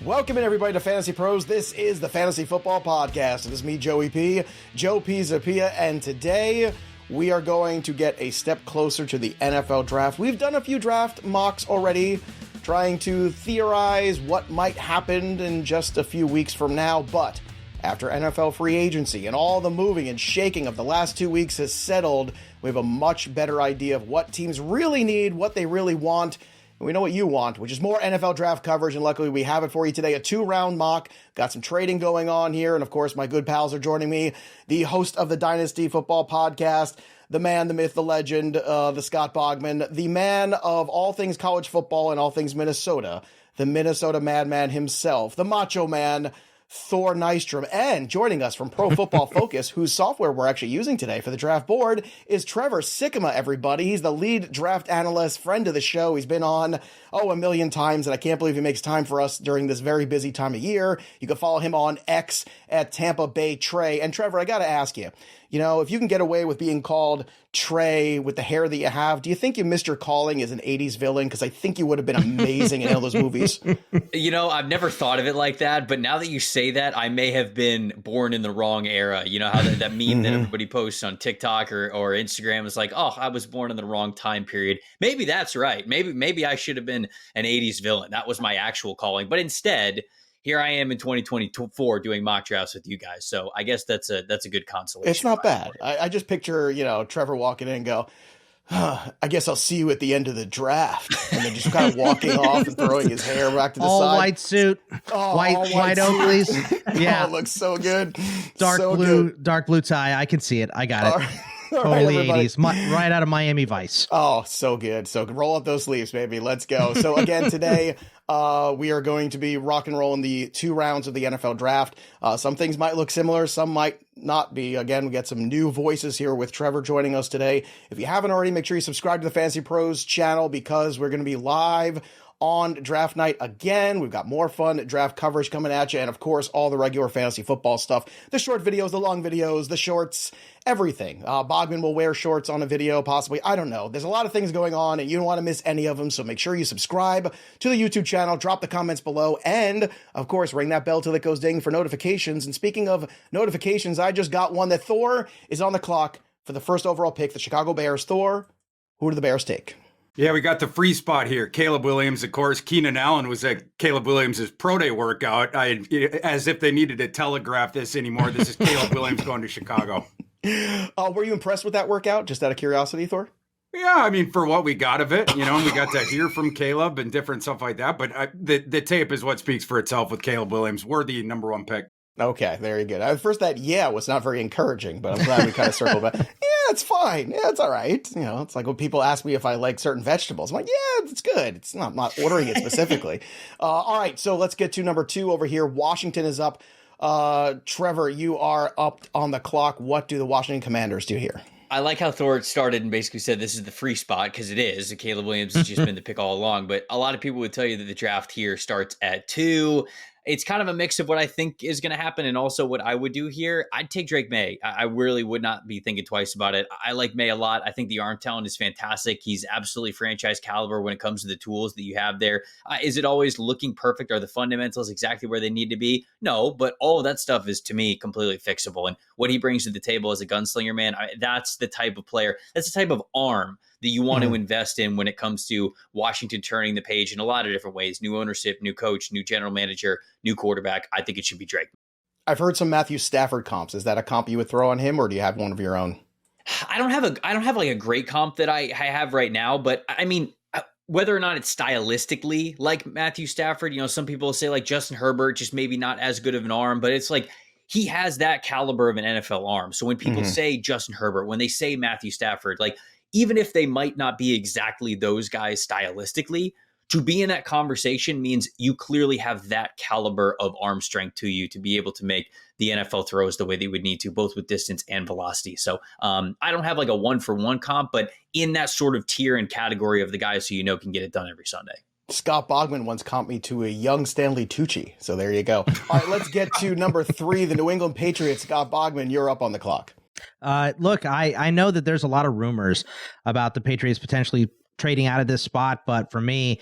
Welcome in, everybody, to Fantasy Pros. This is the Fantasy Football Podcast. It is me, Joey P, Joe Pisapia, and today we are going to get a step closer to the NFL Draft. We've done a few draft mocks already, trying to theorize what might happen in just a few weeks from now, but after NFL free agency and all the moving and shaking of the last 2 weeks has settled, we have a much better idea of what teams really need, what they really want. We know what you want, which is more NFL draft coverage, and luckily we have it for you today. A 2-round mock, got some trading going on here, and of course my good pals are joining me. The host of the Dynasty Football Podcast, the man, the myth, the legend, the Scott Bogman, the man of all things college football and all things Minnesota, the Minnesota Madman himself, the Macho Man, Thor Nystrom, and joining us from Pro Football Focus, whose software we're actually using today for the draft board, is Trevor Sikkema, everybody. He's the lead draft analyst, friend of the show. He's been on, a million times, and I can't believe he makes time for us during this very busy time of year. You can follow him on X at Tampa Bay Trey. And Trevor, I got to ask you, if you can get away with being called Trey with the hair that you have, do you think you missed your calling as an 80s villain? Because I think you would have been amazing in all those movies. I've never thought of it like that, but now that you say that, I may have been born in the wrong era. You know how that meme that everybody posts on TikTok or Instagram is like, oh, I was born in the wrong time period. Maybe that's right. Maybe I should have been an 80s villain. That was my actual calling. But instead, here I am in 2024 doing mock drafts with you guys. So I guess that's a good consolation. It's not bad. I just picture, Trevor walking in and go, I guess I'll see you at the end of the draft. And then just kind of walking off and throwing his hair back to the side. All white suit. White Oakleys. Yeah. Oh, it looks so good. Dark blue tie. I can see it. I got it. Totally right, 80s, right out of Miami Vice. Oh, so good. So roll up those sleeves, baby. Let's go. So again, today we are going to be rock and rolling the 2 rounds of the NFL draft. Some things might look similar, some might not be. Again, we get some new voices here with Trevor joining us today. If you haven't already, make sure you subscribe to the Fantasy Pros channel because we're going to be live on draft night again. We've got more fun draft coverage coming at you, and of course all the regular fantasy football stuff, the short videos, the long videos, the shorts, everything. Bogman will wear shorts on a video possibly. I don't know. There's a lot of things going on and you don't want to miss any of them, so make sure you subscribe to the YouTube channel, drop the comments below, and of course ring that bell till it goes ding for notifications. And speaking of notifications, I just got one that Thor is on the clock for the first overall pick, the Chicago Bears. Thor, who do the Bears take? Yeah, we got the free spot here. Caleb Williams, of course. Keenan Allen was at Caleb Williams' pro day workout. As if they needed to telegraph this anymore. This is Caleb Williams going to Chicago. Were you impressed with that workout, just out of curiosity, Thor? Yeah, I mean, for what we got of it, and we got to hear from Caleb and different stuff like that. But the tape is what speaks for itself with Caleb Williams. Worthy number 1 pick. Okay, very good. At first, that was not very encouraging, but I'm glad we kind of circled back. Yeah, it's fine. Yeah, it's all right. It's like when people ask me if I like certain vegetables. I'm like, yeah, it's good. It's not ordering it specifically. All right, so let's get to number 2 over here. Washington is up. Trevor, you are up on the clock. What do the Washington Commanders do here? I like how Thor started and basically said this is the free spot because it is. Caleb Williams has just been the pick all along, but a lot of people would tell you that the draft here starts at 2. It's kind of a mix of what I think is going to happen and also what I would do here. I'd take Drake May. I really would not be thinking twice about it. I like May a lot. I think the arm talent is fantastic. He's absolutely franchise caliber when it comes to the tools that you have there. Is it always looking perfect? Are the fundamentals exactly where they need to be? No, but all of that stuff is, to me, completely fixable. And what he brings to the table as a gunslinger, man, that's the type of player. That's the type of arm that you want to invest in when it comes to Washington turning the page in a lot of different ways. New ownership, new coach, new general manager, new quarterback. I think it should be Drake. I've heard some Matthew Stafford comps. Is that a comp you would throw on him, or do you have one of your own? I don't have like a great comp that I have right now, but I mean, whether or not it's stylistically like Matthew Stafford, some people say like Justin Herbert, just maybe not as good of an arm, but it's like he has that caliber of an NFL arm. So when people say Justin Herbert, when they say Matthew Stafford, like even if they might not be exactly those guys stylistically, to be in that conversation means you clearly have that caliber of arm strength to you to be able to make the NFL throws the way they would need to, both with distance and velocity. So I don't have like a 1-for-1 comp, but in that sort of tier and category of the guys who can get it done every Sunday. Scott Bogman once comped me to a young Stanley Tucci. So there you go. All right, let's get to number 3, the New England Patriots. Scott Bogman, you're up on the clock. Look, I know that there's a lot of rumors about the Patriots potentially trading out of this spot, but for me,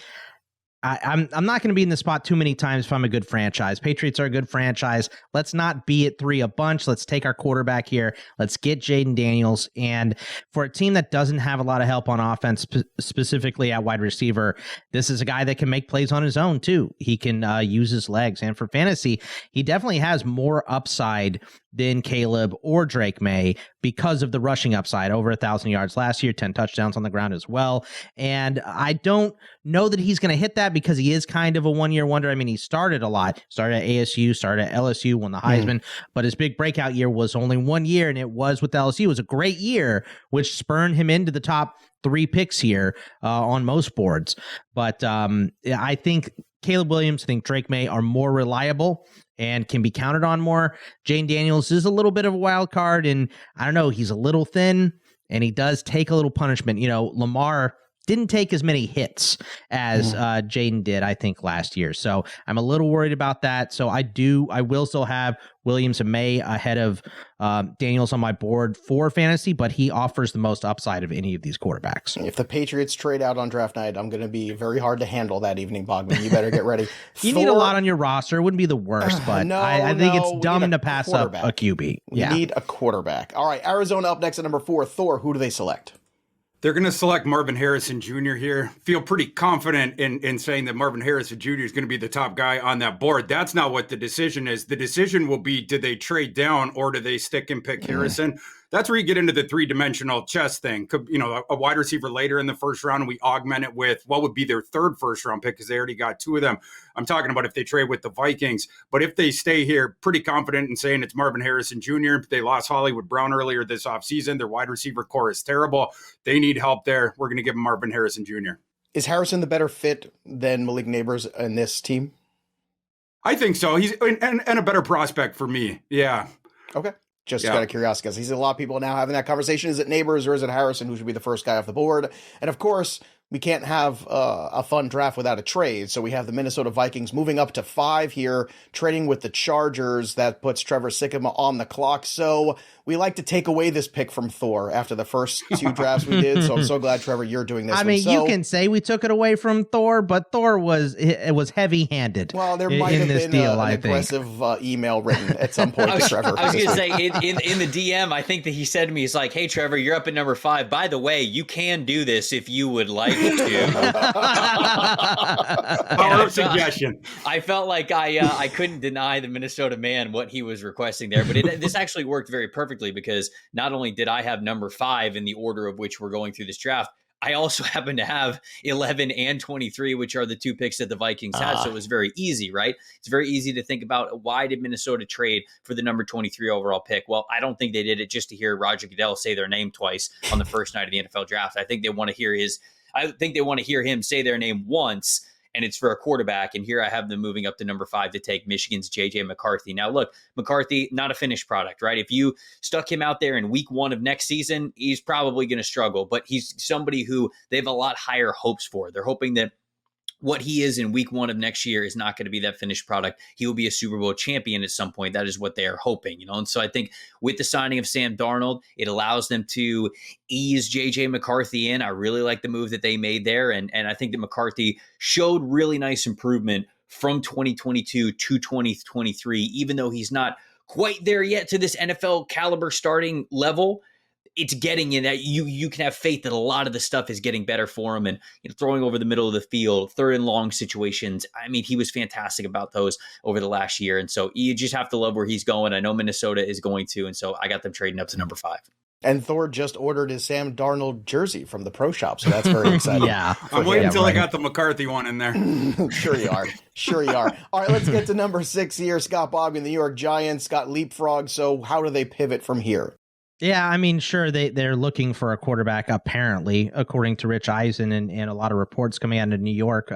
I'm not going to be in the spot too many times if I'm a good franchise. Patriots are a good franchise. Let's not be at 3 a bunch. Let's take our quarterback here. Let's get Jaden Daniels. And for a team that doesn't have a lot of help on offense, specifically at wide receiver, this is a guy that can make plays on his own too. He can use his legs. And for fantasy, he definitely has more upside than Caleb or Drake May because of the rushing upside. Over 1,000 yards last year, 10 touchdowns on the ground as well. And I don't know that he's going to hit that because he is kind of a one-year wonder. I mean, he started a lot. Started at ASU, started at LSU, won the Heisman, but his big breakout year was only 1 year, and it was with LSU. It was a great year, which spurned him into the top 3 picks here on most boards. But I think Caleb Williams, I think Drake May are more reliable and can be counted on more. Jane Daniels is a little bit of a wild card, and I don't know, he's a little thin, and he does take a little punishment. You know, Lamar didn't take as many hits as Jaden did, I think, last year. So I'm a little worried about that. So I will still have Williams and May ahead of Daniels on my board for fantasy, but he offers the most upside of any of these quarterbacks. If the Patriots trade out on draft night, I'm going to be very hard to handle that evening, Bogman. You better get ready. You need a lot on your roster. It wouldn't be the worst, but I think it's dumb to pass up a QB. We need a quarterback. All right, Arizona up next at number 4. Thor, who do they select? They're going to select Marvin Harrison Jr. here. Feel pretty confident in saying that Marvin Harrison Jr. is going to be the top guy on that board. That's not what the decision is. The decision will be, do they trade down or do they stick and pick Harrison? That's where you get into the 3-dimensional chess thing. You know, a wide receiver later in the first round, and we augment it with what would be their 3rd first-round pick because they already got 2 of them. I'm talking about if they trade with the Vikings. But if they stay here, pretty confident in saying it's Marvin Harrison Jr. They lost Hollywood Brown earlier this offseason. Their wide receiver core is terrible. They need help there. We're going to give them Marvin Harrison Jr. Is Harrison the better fit than Malik Neighbors in this team? I think so. He's and a better prospect for me. Yeah. Okay. Just out of curiosity, because he's a lot of people now having that conversation. Is it Neighbors or is it Harrison who should be the first guy off the board? And of course, we can't have a fun draft without a trade. So we have the Minnesota Vikings moving up to 5 here, trading with the Chargers. That puts Trevor Sikkema on the clock. So we like to take away this pick from Thor after the first 2 drafts we did. So I'm so glad, Trevor, you're doing this. I mean, you can say we took it away from Thor, but Thor was heavy-handed. Well, there might have been an aggressive email written at some point to Trevor. I was going to say, in the DM, I think that he said to me, he's like, hey, Trevor, you're up at number 5. By the way, you can do this if you would like to. Power of suggestion. I felt like I couldn't deny the Minnesota man what he was requesting there, but this actually worked very perfectly because not only did I have number 5 in the order of which we're going through this draft, I also happen to have 11 and 23, which are the 2 picks that the Vikings had. So it was very easy, right? It's very easy to think about, why did Minnesota trade for the number 23 overall pick? Well, I don't think they did it just to hear Roger Goodell say their name twice on the first night of the NFL draft. I think they want to hear him say their name once, and it's for a quarterback. And here I have them moving up to number 5 to take Michigan's J.J. McCarthy. Now, look, McCarthy, not a finished product, right? If you stuck him out there in week 1 of next season, he's probably going to struggle, but he's somebody who they have a lot higher hopes for. They're hoping that what he is in week 1 of next year is not going to be that finished product. He will be a Super Bowl champion at some point. That is what they are hoping, And so I think with the signing of Sam Darnold, it allows them to ease JJ McCarthy in. I really like the move that they made there. And I think that McCarthy showed really nice improvement from 2022 to 2023, even though he's not quite there yet to this NFL caliber starting level. It's getting in that you can have faith that a lot of the stuff is getting better for him, and throwing over the middle of the field, 3rd and long situations. I mean, he was fantastic about those over the last year. And so you just have to love where he's going. I know Minnesota is going to, and so I got them trading up to number 5. And Thor just ordered his Sam Darnold jersey from the pro shop, so that's very exciting. I'm waiting until I got the McCarthy one in there. Sure you are. All right, let's get to number 6 here. Scott Bogman, the New York Giants, got leapfrog. So how do they pivot from here? Yeah, I mean, sure, they're looking for a quarterback, apparently, according to Rich Eisen and a lot of reports coming out of New York.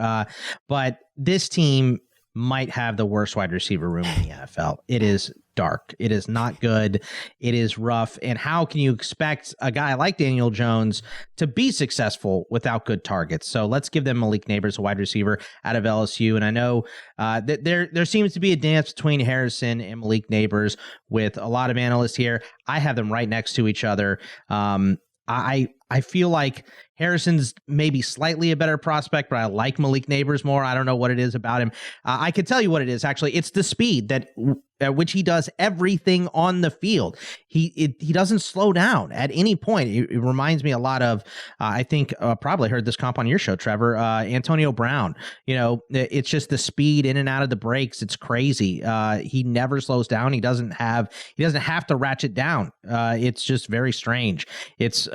But this team might have the worst wide receiver room in the NFL. It is dark. It is not good. It is rough. And how can you expect a guy like Daniel Jones to be successful without good targets? So let's give them Malik Neighbors, a wide receiver out of LSU. And I know that there seems to be a dance between Harrison and Malik Neighbors with a lot of analysts here. I have them right next to each other. I I feel like Harrison's maybe slightly a better prospect, but I like Malik Neighbors more. I don't know what it is about him. I can tell you what it is, actually. It's the speed at which he does everything on the field. He doesn't slow down at any point. It reminds me a lot of, I think, probably heard this comp on your show, Trevor, Antonio Brown. It's just the speed in and out of the breaks. It's crazy. He never slows down. He doesn't have to ratchet down. It's just very strange. It's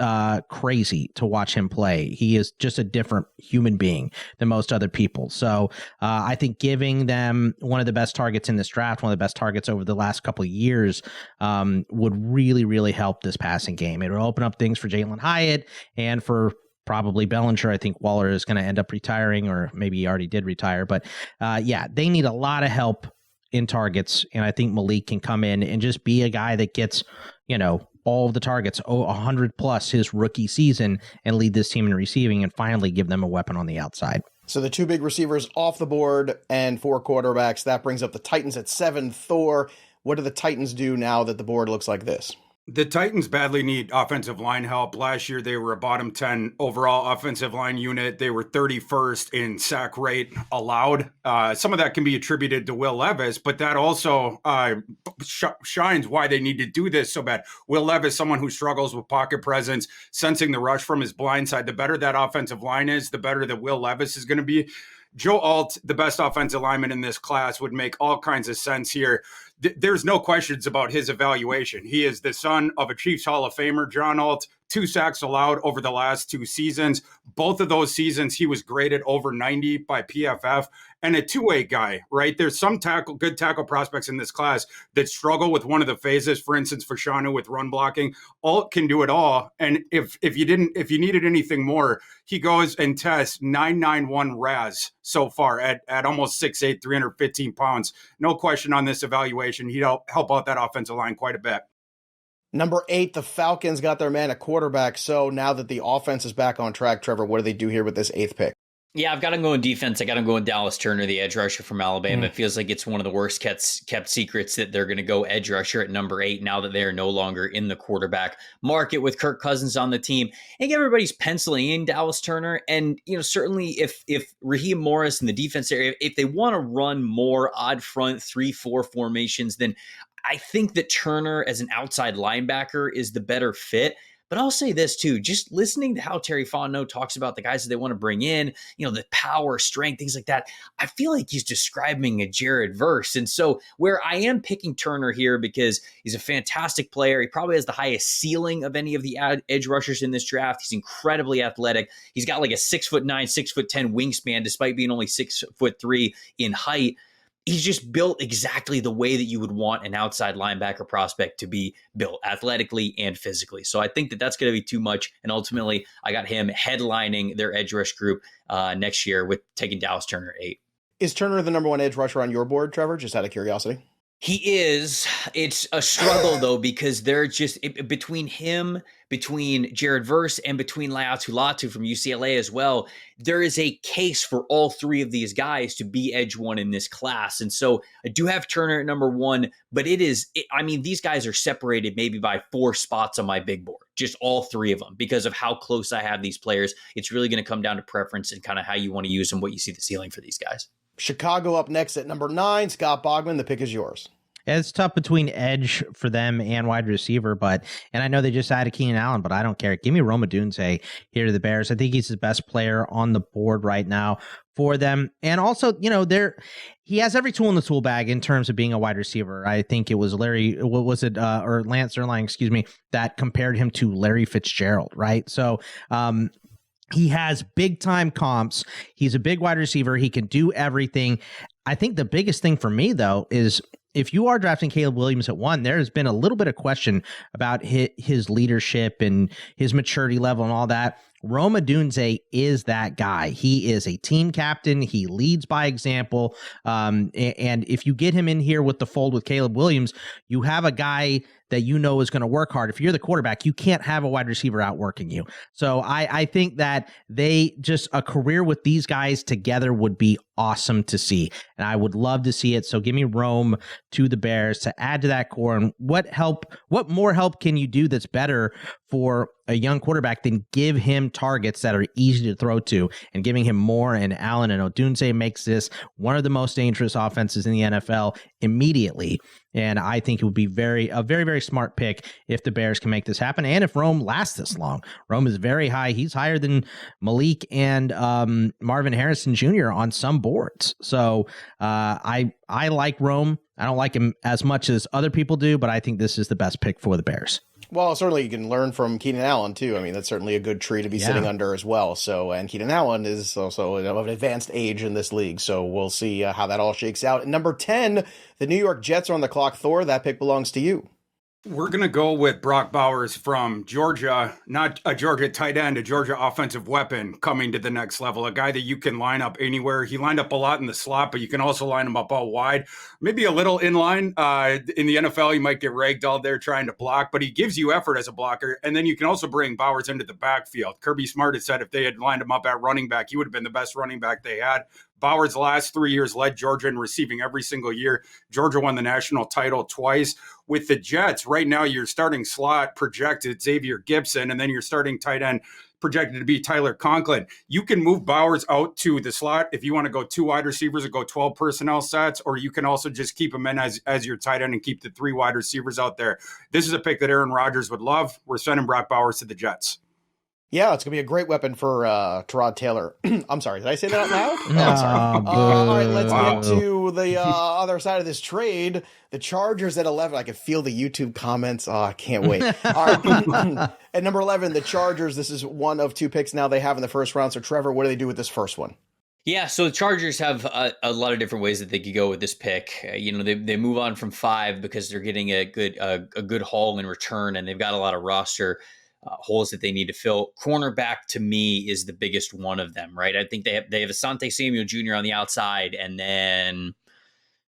crazy to watch him play. He is just a different human being than most other people. So I think giving them one of the best targets in this draft, one of the best targets over the last couple of years, would really, really help this passing game. It would open up things for Jalen Hyatt and for probably Bellinger. I think Waller is going to end up retiring, or maybe he already did retire. But they need a lot of help in targets, and I think Malik can come in and just be a guy that gets, all of the targets, 100 plus his rookie season, and lead this team in receiving and finally give them a weapon on the outside. So the two big receivers off the board and 4 quarterbacks. That brings up the Titans at 7. Thor, what do the Titans do now that the board looks like this? The Titans badly need offensive line help. Last year, they were a bottom 10 overall offensive line unit. They were 31st in sack rate allowed. Some of that can be attributed to Will Levis, but that also shines why they need to do this so bad. Will Levis, someone who struggles with pocket presence, sensing the rush from his blind side. The better that offensive line is, the better that Will Levis is going to be. Joe Alt, the best offensive lineman in this class, would make all kinds of sense here. There's no questions about his evaluation. He is the son of a Chiefs Hall of Famer, John Alt. 2 sacks allowed over the last 2 seasons. Both of those seasons, he was graded over 90 by PFF. And a two-way guy, right? There's some good tackle prospects in this class that struggle with one of the phases. For instance, Fashanu with run blocking. Alt can do it all. And if you needed anything more, he goes and tests 991 RAS so far at almost 6'8", 315 pounds. No question on this evaluation. He'd help out that offensive line quite a bit. Number 8, the Falcons got their man at quarterback. So now that the offense is back on track, Trevor, what do they do here with this 8th pick? Yeah, I've got to go in defense. I got to go in Dallas Turner, the edge rusher from Alabama. It feels like it's one of the worst kept secrets that they're going to go edge rusher at number 8 now that they're no longer in the quarterback market with Kirk Cousins on the team. I think everybody's penciling in Dallas Turner. And, certainly if Raheem Morris in the defense area, if they want to run more odd front 3-4 formations, then I think that Turner as an outside linebacker is the better fit. But I'll say this too, just listening to how Terry Fontenot talks about the guys that they want to bring in, the power, strength, things like that, I feel like he's describing a Jared Verse. And so where I am picking Turner here because he's a fantastic player, he probably has the highest ceiling of any of the edge rushers in this draft. He's incredibly athletic. He's got like a 6'9", 6'10" wingspan, despite being only 6'3" in height. He's just built exactly the way that you would want an outside linebacker prospect to be built, athletically and physically. So I think that that's going to be too much. And ultimately, I got him headlining their edge rush group next year with taking Dallas Turner at 8. Is Turner the number 1 edge rusher on your board, Trevor? Just out of curiosity. He is. It's a struggle, though, because they're just between him, between Jared Verse, and between Laiatu Latu from UCLA as well. There is a case for all 3 of these guys to be edge 1 in this class. And so I do have Turner at number 1, but these guys are separated maybe by 4 spots on my big board, just all 3 of them, because of how close I have these players. It's really going to come down to preference and kind of how you want to use them, what you see the ceiling for these guys. Chicago up next at number 9. Scott Bogman, the pick is yours. It's tough between edge for them and wide receiver, and I know they just added Keenan Allen, but I don't care. Give me Rome Odunze here to the Bears. I think he's the best player on the board right now for them. And also, he has every tool in the tool bag in terms of being a wide receiver. I think it was Lance Zierlein, that compared him to Larry Fitzgerald, right? So, he has big time comps. He's a big wide receiver. He can do everything. I think the biggest thing for me, though, is if you are drafting Caleb Williams at 1, there has been a little bit of question about his leadership and his maturity level and all that. Rome Odunze is that guy. He is a team captain. He leads by example. And if you get him in here with the fold with Caleb Williams, you have a guy that is going to work hard. If you're the quarterback, you can't have a wide receiver outworking you. So I think that a career with these guys together would be awesome to see. And I would love to see it. So give me Rome to the Bears to add to that core. And what more help can you do that's better for a young quarterback, then give him targets that are easy to throw to, and giving him Moore and Allen and Odunze makes this one of the most dangerous offenses in the NFL immediately. And I think it would be a very, very smart pick if the Bears can make this happen. And if Rome lasts this long. Rome is very high. He's higher than Malik and Marvin Harrison Jr. on some boards. So I like Rome. I don't like him as much as other people do, but I think this is the best pick for the Bears. Well, certainly you can learn from Keenan Allen, too. I mean, that's certainly a good tree to be sitting under as well. So, and Keenan Allen is also of an advanced age in this league. So we'll see how that all shakes out. At number 10, the New York Jets are on the clock. Thor, that pick belongs to you. We're going to go with Brock Bowers from Georgia, not a Georgia tight end, a Georgia offensive weapon coming to the next level, a guy that you can line up anywhere. He lined up a lot in the slot, but you can also line him up all wide, maybe a little inline. In the NFL, you might get ragged all there trying to block, but he gives you effort as a blocker. And then you can also bring Bowers into the backfield. Kirby Smart had said if they had lined him up at running back, he would have been the best running back they had. Bowers' last 3 years led Georgia in receiving every single year. Georgia won the national title twice. With the Jets, right now your starting slot projected Xavier Gibson, and then your starting tight end projected to be Tyler Conklin. You can move Bowers out to the slot if you want to go 2 wide receivers or go 12 personnel sets, or you can also just keep him in as your tight end and keep the 3 wide receivers out there. This is a pick that Aaron Rodgers would love. We're sending Brock Bowers to the Jets. Yeah, it's going to be a great weapon for Tyrod Taylor. I'm sorry, did I say that out loud? Oh, I'm sorry. All right, let's get to the other side of this trade. The Chargers at 11. I can feel the YouTube comments. Oh, I can't wait. All right. At number 11, the Chargers. This is one of 2 picks now they have in the first round. So, Trevor, what do they do with this first one? Yeah, so the Chargers have a lot of different ways that they could go with this pick. They move on from 5 because they're getting a good haul in return, and they've got a lot of roster holes that they need to fill. Cornerback, to me, is the biggest one of them, right? I think they have Asante Samuel Jr. on the outside, and then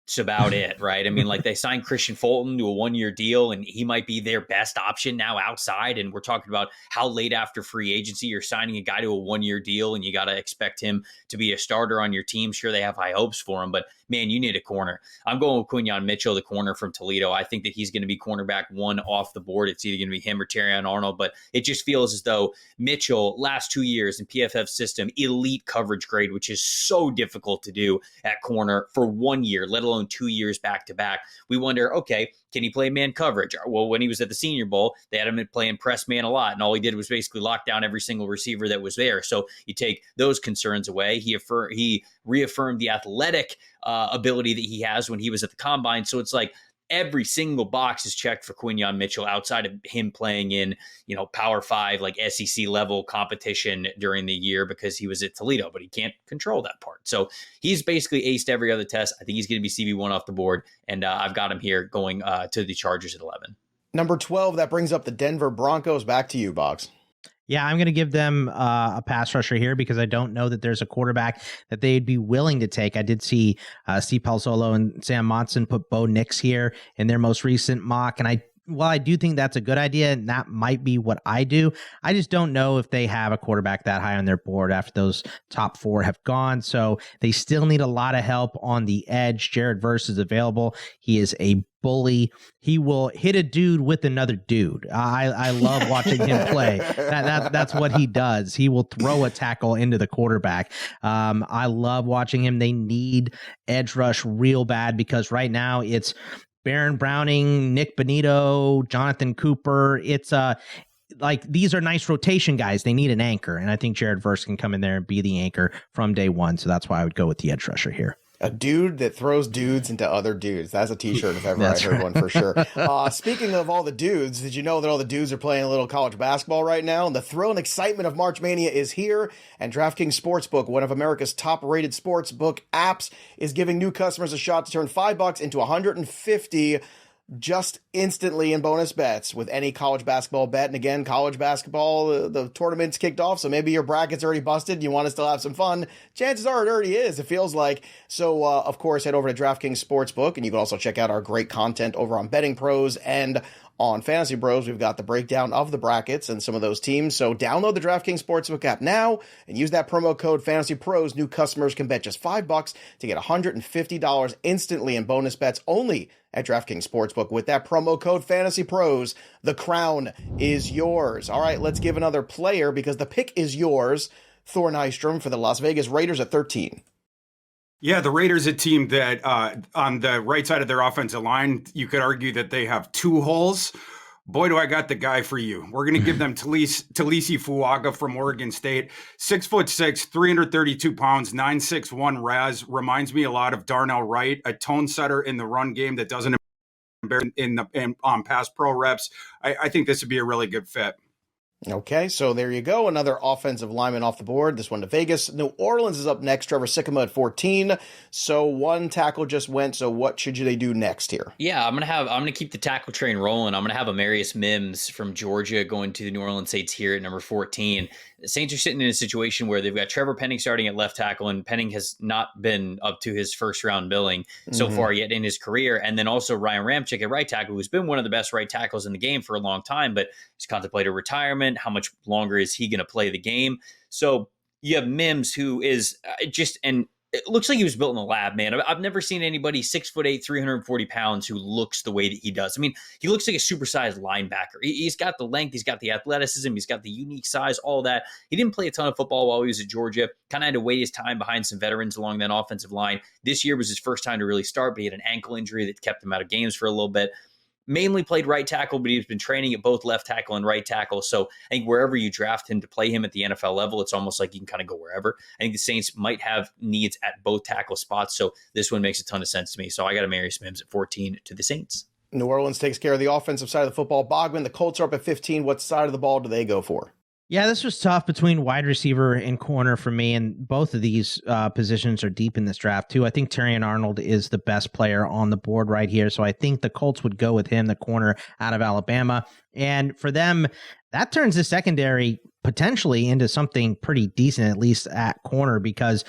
it's about it, right? I mean, like, they signed Christian Fulton to a 1-year deal, and he might be their best option now outside. And we're talking about how late after free agency you're signing a guy to a 1-year deal, and you got to expect him to be a starter on your team. Sure, they have high hopes for him, but man, you need a corner. I'm going with Quinyon Mitchell, the corner from Toledo. I think that he's going to be cornerback 1 off the board. It's either going to be him or Terrion Arnold, but it just feels as though Mitchell, last 2 years in PFF system, elite coverage grade, which is so difficult to do at corner for 1 year, let alone 2 years back to back. We wonder, okay, can he play man coverage? Well, when he was at the Senior Bowl, they had him playing press man a lot, and all he did was basically lock down every single receiver that was there. So you take those concerns away. He reaffirmed the athletic ability that he has when he was at the combine. So it's like every single box is checked for Quinyon Mitchell outside of him playing in, Power 5, like SEC level competition during the year because he was at Toledo, but he can't control that part. So he's basically aced every other test. I think he's going to be CB1 off the board, and I've got him here going to the Chargers at 11. Number 12, that brings up the Denver Broncos. Back to you, Boggs. Yeah, I'm going to give them a pass rusher here because I don't know that there's a quarterback that they'd be willing to take. I did see Steve Palazzolo and Sam Monson put Bo Nix here in their most recent mock, and I do think that's a good idea, and that might be what I do. I just don't know if they have a quarterback that high on their board after those top 4 have gone. So they still need a lot of help on the edge. Jared Verse is available. He is a bully. He will hit a dude with another dude. I love watching him play. That's what he does. He will throw a tackle into the quarterback. I love watching him. They need edge rush real bad because right now it's Baron Browning, Nick Bonito, Jonathan Cooper. It's like these are nice rotation guys. They need an anchor, and I think Jared Verse can come in there and be the anchor from day one. So that's why I would go with the edge rusher here. A dude that throws dudes into other dudes. That's a t-shirt if ever I heard one for sure. Speaking of all the dudes, did you know that all the dudes are playing a little college basketball right now? And the thrill and excitement of March Mania is here. And DraftKings Sportsbook, one of America's top-rated sportsbook apps, is giving new customers a shot to turn $5 into $150 just instantly in bonus bets with any college basketball bet. And again, college basketball, the tournament's kicked off, so maybe your bracket's already busted. You want to still have some fun. Chances are it already is, it feels like. So, of course, head over to DraftKings Sportsbook, and you can also check out our great content over on Betting Pros and on Fantasy Bros. We've got the breakdown of the brackets and some of those teams. So download the DraftKings Sportsbook app now and use that promo code FANTASYPROS. New customers can bet just $5 to get $150 instantly in bonus bets only at DraftKings Sportsbook. With that promo code FantasyPros, the crown is yours. All right, let's give another player because the pick is yours. Thor Nystrom for the Las Vegas Raiders at 13. Yeah, the Raiders, a team that on the right side of their offensive line, you could argue that they have two holes. Boy, do I got the guy for you. We're going to give them Talisi Fuaga from Oregon State. 6'6", 332 pounds, 961 RAS. Reminds me a lot of Darnell Wright, a tone setter in the run game that doesn't embarrass on pass pro reps. I think this would be a really good fit. Okay, so there you go. Another offensive lineman off the board. This one to Vegas. New Orleans is up next. Trevor Sikkema at 14. So one tackle just went. So what should they do next here? Yeah, I'm gonna keep the tackle train rolling. I'm gonna have Amarius Mims from Georgia going to the New Orleans Saints here at number 14. The Saints are sitting in a situation where they've got Trevor Penning starting at left tackle, and Penning has not been up to his first round billing so far yet in his career. And then also Ryan Ramczyk at right tackle, who's been one of the best right tackles in the game for a long time, but he's contemplated retirement. How much longer is he going to play the game? So you have Mims, who is it looks like he was built in the lab, man. I've never seen anybody 6'8", 340 pounds who looks the way that he does. I mean, he looks like a supersized linebacker. He's got the length, he's got the athleticism, he's got the unique size, all that. He didn't play a ton of football while he was at Georgia. Kind of had to wait his time behind some veterans along that offensive line. This year was his first time to really start, but he had an ankle injury that kept him out of games for a little bit. Mainly played right tackle, but he's been training at both left tackle and right tackle. So I think wherever you draft him to play him at the NFL level, it's almost like you can kind of go wherever. I think the Saints might have needs at both tackle spots. So this one makes a ton of sense to me. So I got Amarius Mims at 14 to the Saints. New Orleans takes care of the offensive side of the football. Bogman, the Colts are up at 15. What side of the ball do they go for? Yeah, this was tough between wide receiver and corner for me, and both of these positions are deep in this draft, too. I think Terrion Arnold is the best player on the board right here, so I think the Colts would go with him, the corner out of Alabama. And for them, that turns the secondary potentially into something pretty decent, at least at corner, because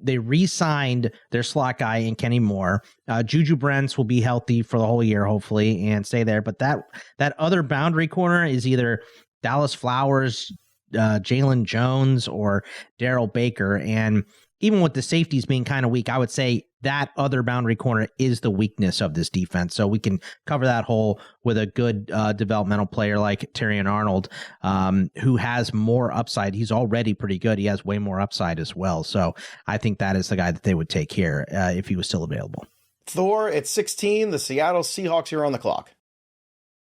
they re-signed their slot guy in Kenny Moore. Juju Brents will be healthy for the whole year, hopefully, and stay there. But that other boundary corner is either Dallas Flowers, Jalen Jones, or Darrell Baker. And even with the safeties being kind of weak, I would say that other boundary corner is the weakness of this defense. So we can cover that hole with a good developmental player like Terrion Arnold, who has more upside. He's already pretty good. He has way more upside as well. So I think that is the guy that they would take here if he was still available. Thor at 16, the Seattle Seahawks are on the clock.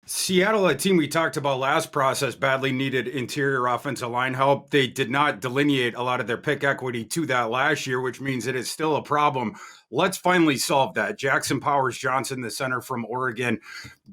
Seattle, a team we talked about last process, badly needed interior offensive line help. They did not delineate a lot of their pick equity to that last year, which means it is still a problem. Let's finally solve that. Jackson Powers Johnson, the center from Oregon.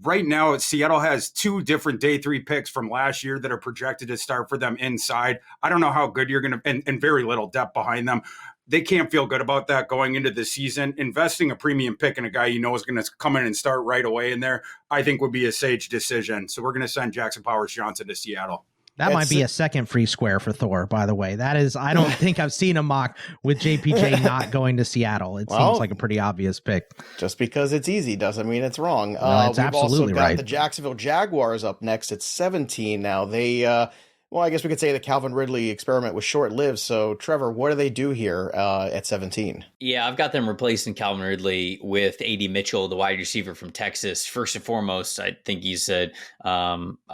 Right now, Seattle has two different day 3 picks from last year that are projected to start for them inside. I don't know how good you're going to, and very little depth behind them. They can't feel good about that going into the season. Investing a premium pick in a guy you know is going to come in and start right away in there, I think would be a sage decision. So we're going to send Jackson Powers Johnson to Seattle. That might be a second free square for Thor, by the way. That is, I don't think I've seen a mock with JPJ not going to Seattle. It seems like a pretty obvious pick. Just because it's easy doesn't mean it's wrong. No, it's we've also got right. The Jacksonville Jaguars up next at 17 now. They, well, I guess we could say the Calvin Ridley experiment was short-lived. So, Trevor, what do they do here at 17? Yeah, I've got them replacing Calvin Ridley with A.D. Mitchell, the wide receiver from Texas. First and foremost, I think he's an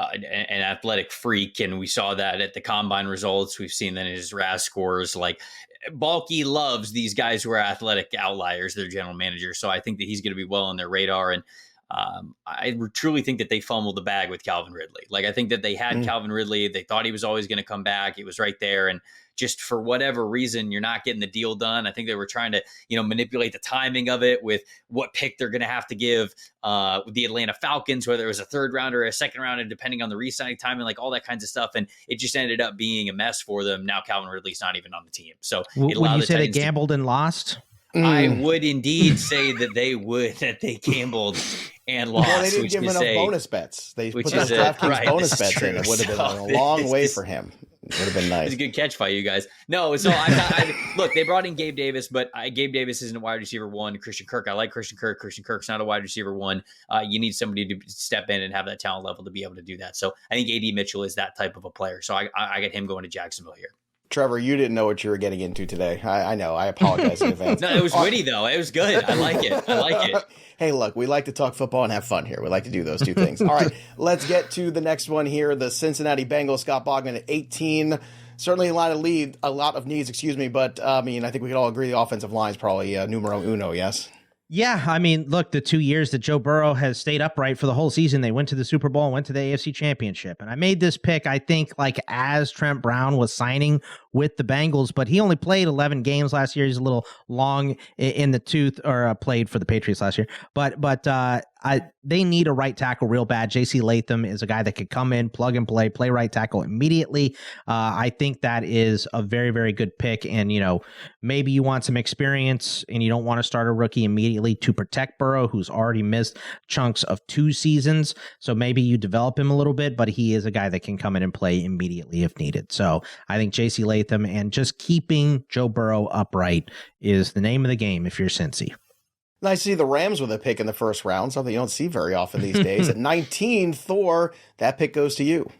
athletic freak, and we saw that at the combine results. We've seen that in his RAS scores. Like, Balky loves these guys who are athletic outliers, their general manager. So I think that he's going to be well on their radar. And I truly think that they fumbled the bag with Calvin Ridley. Like, I think that they had Calvin Ridley. They thought he was always going to come back. It was right there. And just for whatever reason, you're not getting the deal done. I think they were trying to, manipulate the timing of it with what pick they're going to have to give with the Atlanta Falcons, whether it was a third round or a second round, and depending on the re-signing timing, like all that kinds of stuff. And it just ended up being a mess for them. Now Calvin Ridley's not even on the team. So would you say they gambled and lost? I would indeed say that they gambled and lost. Well, they didn't give him enough bonus bets. They put those DraftKings bonus bets in. It would have been a long way for him. It would have been nice. It's a good catch by you guys. No, so look, they brought in Gabe Davis, but Gabe Davis isn't a wide receiver one. Christian Kirk, I like Christian Kirk. Christian Kirk's not a wide receiver one. You need somebody to step in and have that talent level to be able to do that. So I think A.D. Mitchell is that type of a player. So I get him going to Jacksonville here. Trevor, you didn't know what you were getting into today. I know. I apologize in advance. No, it was witty, though. It was good. I like it. Hey, look, we like to talk football and have fun here. We like to do those two things. All right, let's get to the next one here. The Cincinnati Bengals, Scott Bogman at 18. Certainly a lot of needs, but I think we could all agree the offensive line is probably numero uno, yes? Yeah, I mean, look, the 2 years that Joe Burrow has stayed upright for the whole season, they went to the Super Bowl and went to the AFC Championship. And I made this pick, I think, like as Trent Brown was signing with the Bengals, but he only played 11 games last year. He's a little long in the tooth, or played for the Patriots last year. But they need a right tackle real bad. J.C. Latham is a guy that could come in, plug and play right tackle immediately. I think that is a very, very good pick. And, maybe you want some experience and you don't want to start a rookie immediately to protect Burrow, who's already missed chunks of 2 seasons. So maybe you develop him a little bit, but he is a guy that can come in and play immediately if needed. So I think J.C. Latham and just keeping Joe Burrow upright is the name of the game if you're Cincy. Nice to see the Rams with a pick in the first round, something you don't see very often these days. At 19, Thor, that pick goes to you.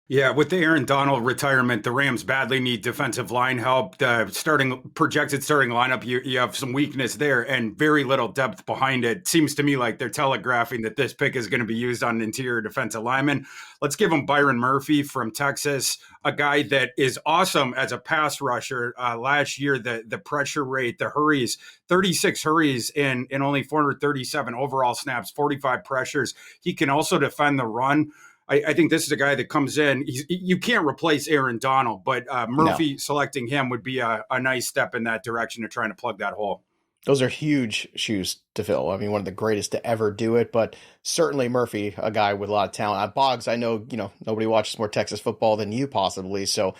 Yeah, with the Aaron Donald retirement, the Rams badly need defensive line help. The projected starting lineup, you have some weakness there and very little depth behind it. Seems to me like they're telegraphing that this pick is going to be used on an interior defensive lineman. Let's give him Byron Murphy from Texas, a guy that is awesome as a pass rusher. Last year, the pressure rate, the hurries, 36 hurries in only 437 overall snaps, 45 pressures. He can also defend the run. I think this is a guy that comes in. You can't replace Aaron Donald, but Murphy selecting him would be a nice step in that direction of trying to plug that hole. Those are huge shoes to fill. I mean, one of the greatest to ever do it, but certainly Murphy, a guy with a lot of talent. Boggs, I know, nobody watches more Texas football than you possibly. So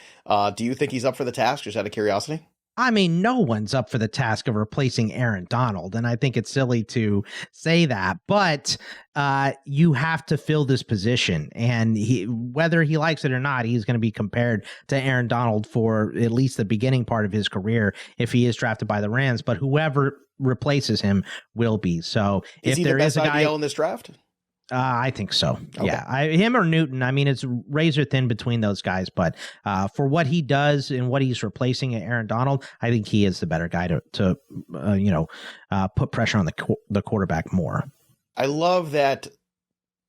do you think he's up for the task, just out of curiosity? I mean, no one's up for the task of replacing Aaron Donald, and I think it's silly to say that, but you have to fill this position, and whether he likes it or not, he's going to be compared to Aaron Donald for at least the beginning part of his career if he is drafted by the Rams, but whoever replaces him will be. So is if he there the best is a guy IDL in this draft? I think so. Okay. Yeah. Him or Newton. I mean, it's razor thin between those guys, but for what he does and what he's replacing at Aaron Donald, I think he is the better guy to put pressure on the quarterback more. I love that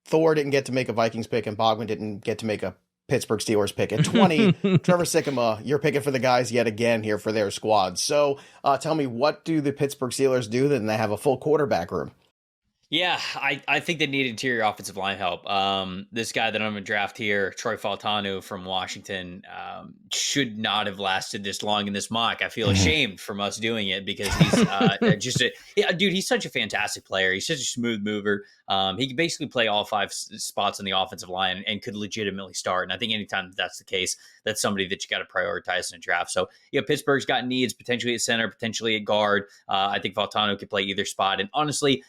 Thor didn't get to make a Vikings pick and Bogman didn't get to make a Pittsburgh Steelers pick. At 20, Trevor Sikkema, you're picking for the guys yet again here for their squad. So tell me, what do the Pittsburgh Steelers do? Then they have a full quarterback room. Yeah, I think they need interior offensive line help. This guy that I'm going to draft here, Troy Fautanu from Washington, should not have lasted this long in this mock. I feel ashamed from us doing it because he's he's such a fantastic player. He's such a smooth mover. He can basically play all 5 spots on the offensive line and could legitimately start. And I think anytime that's the case, that's somebody that you got to prioritize in a draft. So, Pittsburgh's got needs potentially at center, potentially at guard. I think Fautanu could play either spot. And honestly,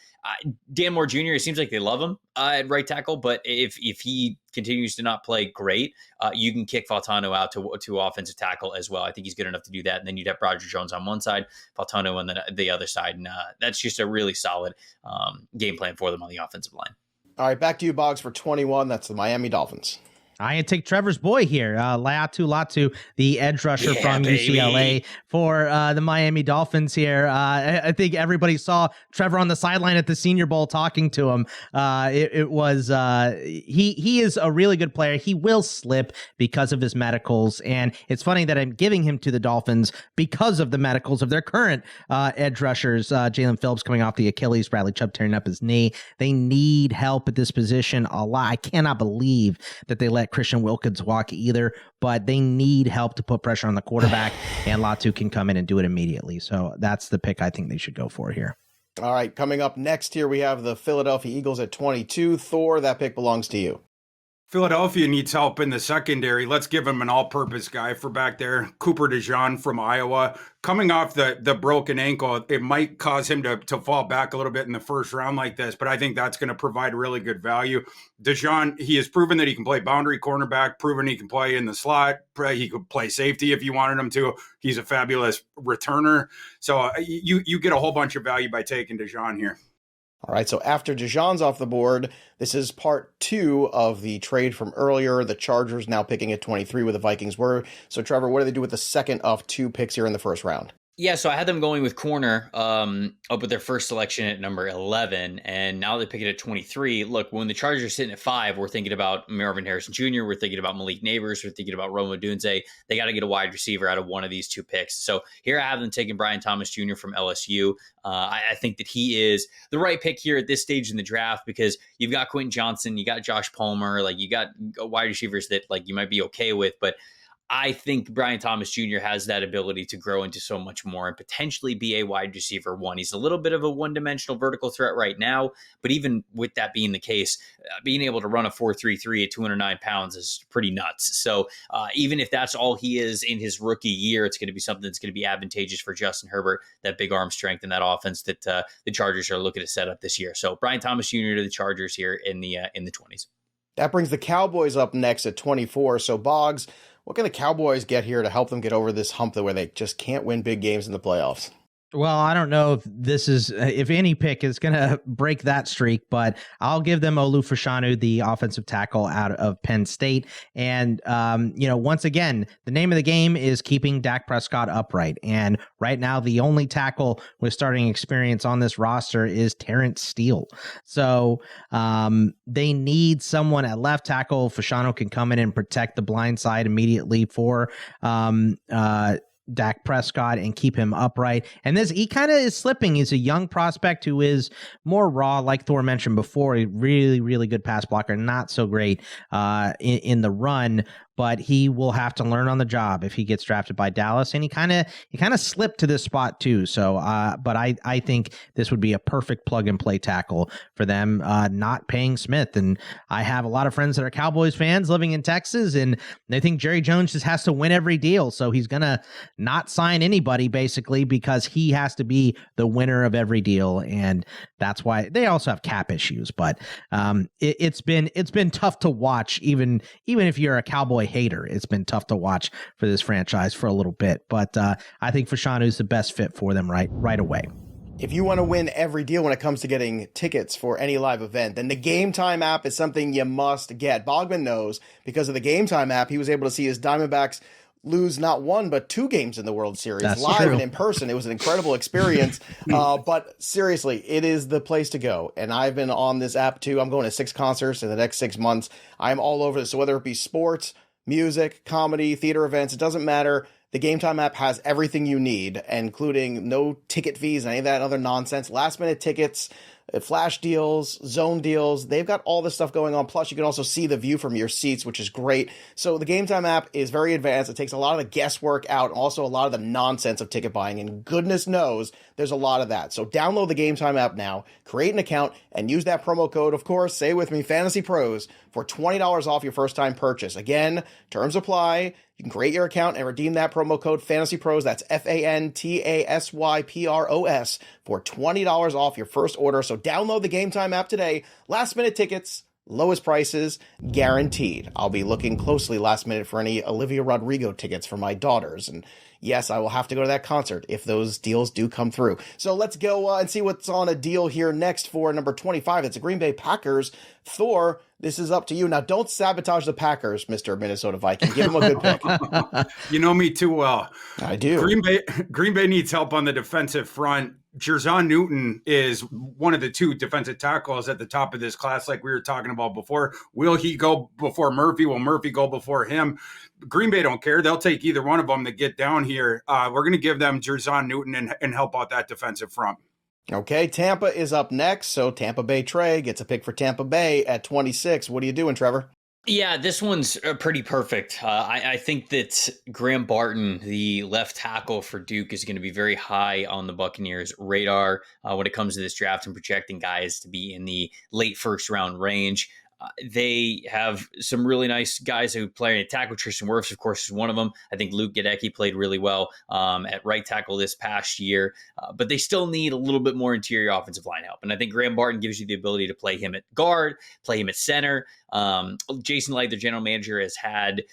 Dan Moore Jr., it seems like they love him at right tackle, but if he continues to not play great, you can kick Fautanu out to offensive tackle as well. I think he's good enough to do that. And then you'd have Roger Jones on one side, Fautanu on the other side. And that's just a really solid game plan for them on the offensive line. All right, back to you, Boggs, for 21. That's the Miami Dolphins. I take Trevor's boy here, Latu, the edge rusher from UCLA for the Miami Dolphins here. I think everybody saw Trevor on the sideline at the Senior Bowl talking to him. He is a really good player. He will slip because of his medicals, and it's funny that I'm giving him to the Dolphins because of the medicals of their current edge rushers. Jalen Phillips coming off the Achilles, Bradley Chubb tearing up his knee. They need help at this position a lot. I cannot believe that they let Christian Wilkins walk either, but they need help to put pressure on the quarterback, and Latu can come in and do it immediately. So that's the pick I think they should go for here. All right, coming up next here, we have the Philadelphia Eagles at 22. Thor, that pick belongs to you. Philadelphia needs help in the secondary. Let's give him an all-purpose guy for back there. Cooper DeJean from Iowa. Coming off the broken ankle, it might cause him to fall back a little bit in the first round like this, but I think that's going to provide really good value. DeJean, he has proven that he can play boundary cornerback, proven he can play in the slot. He could play safety if you wanted him to. He's a fabulous returner. So you get a whole bunch of value by taking DeJean here. All right, so after Dijon's off the board, this is part 2 of the trade from earlier. The Chargers now picking at 23 where the Vikings were. So, Trevor, what do they do with the second of 2 picks here in the first round? Yeah, so I had them going with corner up with their first selection at number 11, and now they pick it at 23. Look, when the Chargers are sitting at 5, we're thinking about Marvin Harrison Jr., we're thinking about Malik Neighbors, we're thinking about Rome Odunze. They got to get a wide receiver out of one of these 2 picks. So here I have them taking Brian Thomas Jr. from LSU. I think that he is the right pick here at this stage in the draft because you've got Quentin Johnson, you got Josh Palmer, like you got wide receivers that like you might be okay with, but I think Brian Thomas Jr. has that ability to grow into so much more and potentially be a wide receiver 1. He's a little bit of a one-dimensional vertical threat right now, but even with that being the case, being able to run a 4.33 at 209 pounds is pretty nuts. So even if that's all he is in his rookie year, it's going to be something that's going to be advantageous for Justin Herbert, that big arm strength and that offense that the Chargers are looking to set up this year. So Brian Thomas Jr. to the Chargers here in the 20s. That brings the Cowboys up next at 24. So, Boggs, what can the Cowboys get here to help them get over this hump where they just can't win big games in the playoffs? Well, I don't know if this is, if any pick is going to break that streak, but I'll give them Olu Fashanu, the offensive tackle out of Penn State. And, once again, the name of the game is keeping Dak Prescott upright. And right now, the only tackle with starting experience on this roster is Terrence Steele. So they need someone at left tackle. Fashanu can come in and protect the blind side immediately for Dak Prescott and keep him upright. And he kind of is slipping. He's a young prospect who is more raw, like Thor mentioned before. A really, really good pass blocker, not so great in the run, but he will have to learn on the job if he gets drafted by Dallas. And he kind of slipped to this spot too. So, but I think this would be a perfect plug and play tackle for them, not paying Smith. And I have a lot of friends that are Cowboys fans living in Texas, and they think Jerry Jones just has to win every deal. So he's going to not sign anybody basically because he has to be the winner of every deal. And that's why they also have cap issues, but it's been tough to watch, even if you're a Cowboy hater. It's been tough to watch for this franchise for a little bit, but I think Fashanu's the best fit for them right away. If you want to win every deal when it comes to getting tickets for any live event, then the Game Time app is something you must get. Bogman knows because of the Game Time app, he was able to see his Diamondbacks lose not 1, but 2 games in the World Series. That's live true. And in person. It was an incredible experience. But seriously, it is the place to go. And I've been on this app too. I'm going to 6 concerts in the next 6 months. I'm all over this. So whether it be sports, music, comedy, theater events, it doesn't matter. The Game Time app has everything you need, including no ticket fees, any of that other nonsense, last minute tickets, flash deals, zone deals. They've got all this stuff going on. Plus, you can also see the view from your seats, which is great. So the Game Time app is very advanced. It takes a lot of the guesswork out and also a lot of the nonsense of ticket buying. And goodness knows there's a lot of that. So download the Game Time app now, create an account, and use that promo code, of course, say with me, FantasyPros, for $20 off your first time purchase. Again, terms apply. You can create your account and redeem that promo code FantasyPros. That's FANTASYPROS for $20 off your first order. So download the Game Time app today. Last minute tickets, lowest prices, guaranteed. I'll be looking closely last minute for any Olivia Rodrigo tickets for my daughters. And yes, I will have to go to that concert if those deals do come through. So let's go and see what's on a deal here next for number 25. It's the Green Bay Packers. Thor, this is up to you. Now, don't sabotage the Packers, Mr. Minnesota Viking. Give them a good pick. You know me too well. I do. Green Bay needs help on the defensive front. Jerzon Newton is one of the 2 defensive tackles at the top of this class, like we were talking about before. Will he go before Murphy? Will Murphy go before him? Green Bay don't care. They'll take either one of them to get down here. We're going to give them Jerzon Newton and help out that defensive front. Okay, Tampa is up next. So Tampa Bay Trey gets a pick for Tampa Bay at 26. What are you doing, Trevor? Yeah, this one's pretty perfect. I think that Graham Barton, the left tackle for Duke, is going to be very high on the Buccaneers' radar when it comes to this draft and projecting guys to be in the late first round range. They have some really nice guys who play at tackle. Tristan Wirfs, of course, is one of them. I think Luke Gadecki played really well at right tackle this past year, but they still need a little bit more interior offensive line help. And I think Graham Barton gives you the ability to play him at guard, play him at center. Jason Light, the general manager, has had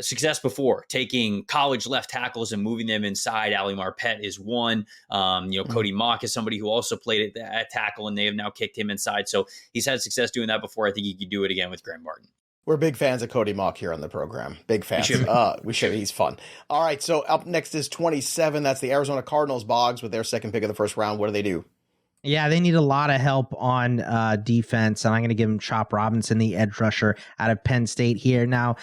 success before, taking college left tackles and moving them inside. Ali Marpet is one. Cody Mock is somebody who also played at tackle, and they have now kicked him inside. So he's had success doing that before. I think he could do it again with Graham Martin. We're big fans of Cody Mock here on the program. Big fans. We should. He's fun. All right, so up next is 27. That's the Arizona Cardinals, Boggs, with their second pick of the first round. What do they do? Yeah, they need a lot of help on defense, and I'm going to give him Chop Robinson, the edge rusher out of Penn State here. Now,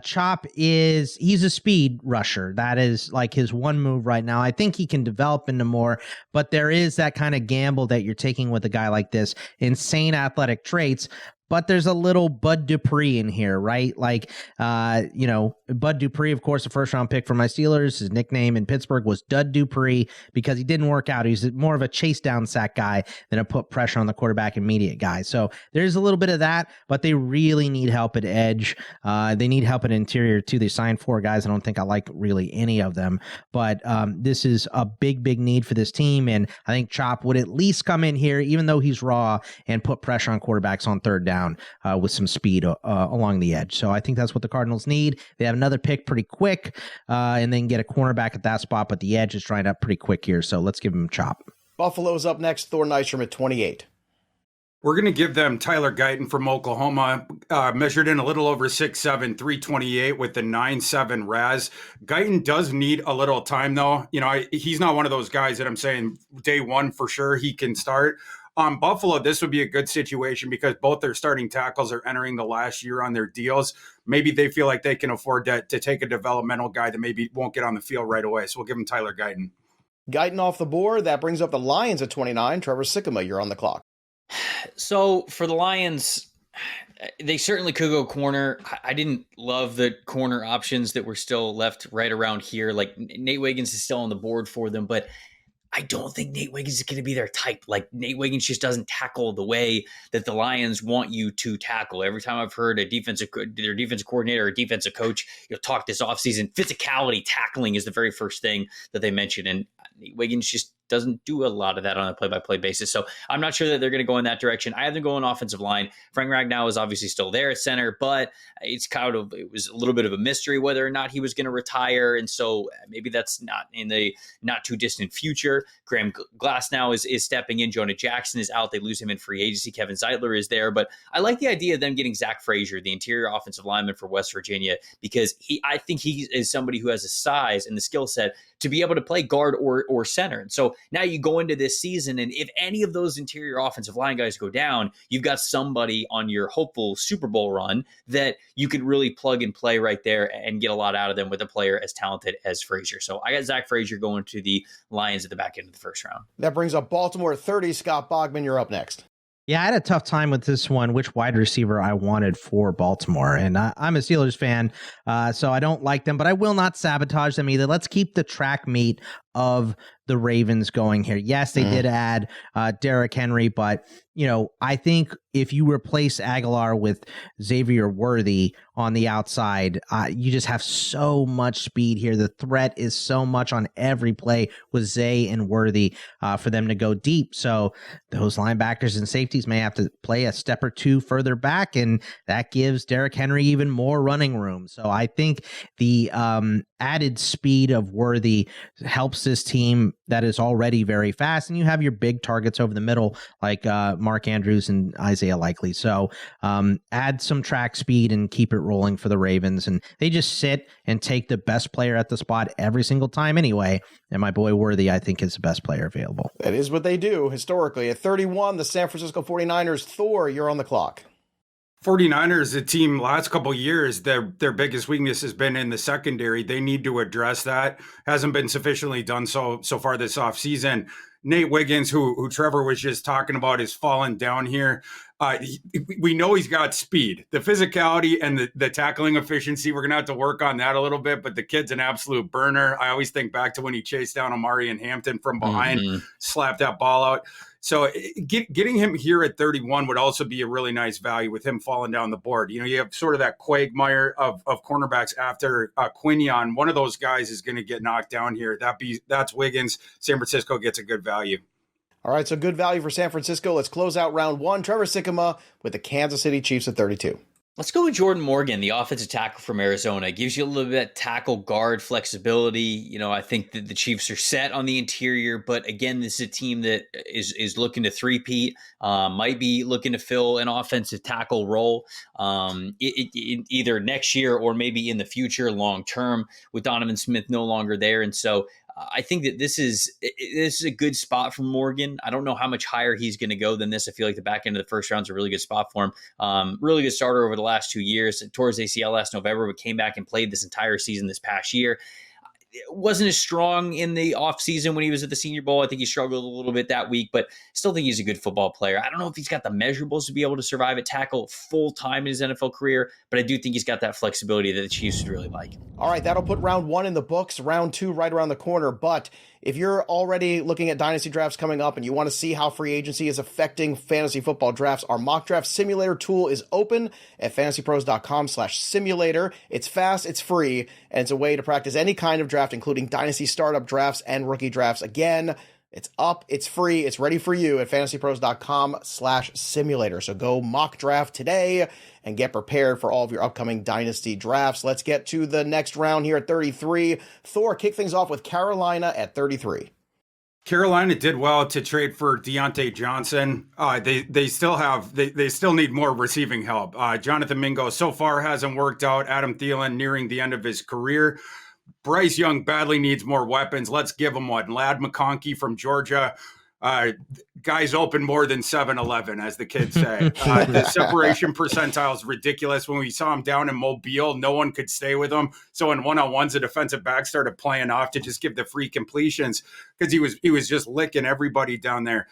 Chop he's a speed rusher. That is like his one move right now. I think he can develop into more, but there is that kind of gamble that you're taking with a guy like this. Insane athletic traits, but there's a little Bud Dupree in here, right? Like, Bud Dupree, of course, a first-round pick for my Steelers. His nickname in Pittsburgh was Dud Dupree because he didn't work out. He's more of a chase-down sack guy than a put pressure on the quarterback immediate guy. So there's a little bit of that, but they really need help at edge. They need help at interior, too. They signed 4 guys. I don't think I like really any of them, but this is a big, big need for this team, and I think Chop would at least come in here, even though he's raw, and put pressure on quarterbacks on third down with some speed along the edge. So I think that's what the Cardinals need. They have another pick pretty quick, and they can get a cornerback at that spot, but the edge is drying up pretty quick here, so let's give them Chop. Buffalo's up next, Thor Nystrom at 28. We're going to give them Tyler Guyton from Oklahoma, measured in a little over 6'7", 328 with the 9.7 RAS. Guyton does need a little time, though. He's not one of those guys that I'm saying day one for sure he can start. On Buffalo, this would be a good situation because both their starting tackles are entering the last year on their deals. Maybe they feel like they can afford to take a developmental guy that maybe won't get on the field right away. So we'll give them Tyler Guyton. Guyton off the board. That brings up the Lions at 29. Trevor Sikkema, you're on the clock. So for the Lions, they certainly could go corner. I didn't love the corner options that were still left right around here. Like Nate Wiggins is still on the board for them, but I don't think Nate Wiggins is going to be their type. Like Nate Wiggins just doesn't tackle the way that the Lions want you to tackle. Every time I've heard their defensive coordinator or defensive coach, talk this offseason, physicality, tackling is the very first thing that they mention. And Nate Wiggins just doesn't do a lot of that on a play-by-play basis. So I'm not sure that they're going to go in that direction. I have them going offensive line. Frank Ragnow is obviously still there at center, but it was a little bit of a mystery whether or not he was going to retire. And so maybe that's not in the not too distant future. Graham Glass now is stepping in. Jonah Jackson is out. They lose him in free agency. Kevin Zeitler is there, but I like the idea of them getting Zach Frazier, the interior offensive lineman for West Virginia, because I think he is somebody who has a size and the skill set to be able to play guard or center. And so now you go into this season, and if any of those interior offensive line guys go down, you've got somebody on your hopeful Super Bowl run that you could really plug and play right there and get a lot out of them with a player as talented as Frazier. So I got Zach Frazier going to the Lions at the back end of the first round. That brings up Baltimore 30. Scott Bogman, you're up next. Yeah, I had a tough time with this one, which wide receiver I wanted for Baltimore. And I'm a Steelers fan, so I don't like them, but I will not sabotage them either. Let's keep the track meet of the Ravens going here. Yes, they did add Derrick Henry, but I think if you replace Aguilar with Xavier Worthy on the outside, you just have so much speed here. The threat is so much on every play with Zay and Worthy for them to go deep. So those linebackers and safeties may have to play a step or two further back, and that gives Derrick Henry even more running room. So I think the added speed of Worthy helps this team that is already very fast, and you have your big targets over the middle like Mark Andrews and Isaiah Likely. So add some track speed and keep it rolling for the Ravens, and they just sit and take the best player at the spot every single time anyway, and my boy Worthy I think is the best player available. That is what they do historically. At 31, the San Francisco 49ers. Thor, you're on the clock. 49ers, a team last couple of years, their biggest weakness has been in the secondary. They need to address that. Hasn't been sufficiently done so far this offseason. Nate Wiggins, who Trevor was just talking about, is fallen down here. We know he's got speed. The physicality and the tackling efficiency, we're going to have to work on that a little bit, but the kid's an absolute burner. I always think back to when he chased down Amari and Hampton from behind, slapped that ball out. So getting him here at 31 would also be a really nice value with him falling down the board. You have sort of that quagmire of cornerbacks after Quinion. One of those guys is going to get knocked down here. That's Wiggins. San Francisco gets a good value. All right, so good value for San Francisco. Let's close out round one. Trevor Sikkema with the Kansas City Chiefs at 32. Let's go with Jordan Morgan, the offensive tackle from Arizona. It gives you a little bit of tackle guard flexibility. I think that the Chiefs are set on the interior, but again, this is a team that is looking to three-peat, might be looking to fill an offensive tackle role either next year or maybe in the future, long term, with Donovan Smith no longer there. And so I think that this is a good spot for Morgan. I don't know how much higher he's going to go than this. I feel like the back end of the first round is a really good spot for him. Really good starter over the last 2 years. Tore his ACL last November, but came back and played this entire season this past year. It wasn't as strong in the offseason when he was at the Senior Bowl. I think he struggled a little bit that week, but still think he's a good football player. I don't know if he's got the measurables to be able to survive at tackle full time in his NFL career, but I do think he's got that flexibility that the Chiefs would really like. All right, that'll put round 1 in the books, round 2 right around the corner. But if you're already looking at dynasty drafts coming up and you want to see how free agency is affecting fantasy football drafts, our mock draft simulator tool is open at fantasypros.com/simulator. It's fast, it's free, and it's a way to practice any kind of draft, including dynasty startup drafts and rookie drafts. Again, it's up, it's free, it's ready for you at fantasypros.com/simulator. So go mock draft today and get prepared for all of your upcoming dynasty drafts. Let's get to the next round here at 33. Thor, kick things off with Carolina at 33. Carolina did well to trade for Deontay Johnson. They still need more receiving help. Jonathan Mingo so far hasn't worked out. Adam Thielen nearing the end of his career. Bryce Young badly needs more weapons. Let's give him one. Ladd McConkey from Georgia. Guys open more than 7-Eleven, as the kids say. The separation percentile is ridiculous. When we saw him down in Mobile, no one could stay with him. So in one-on-ones, the defensive back started playing off to just give the free completions because he was just licking everybody down there.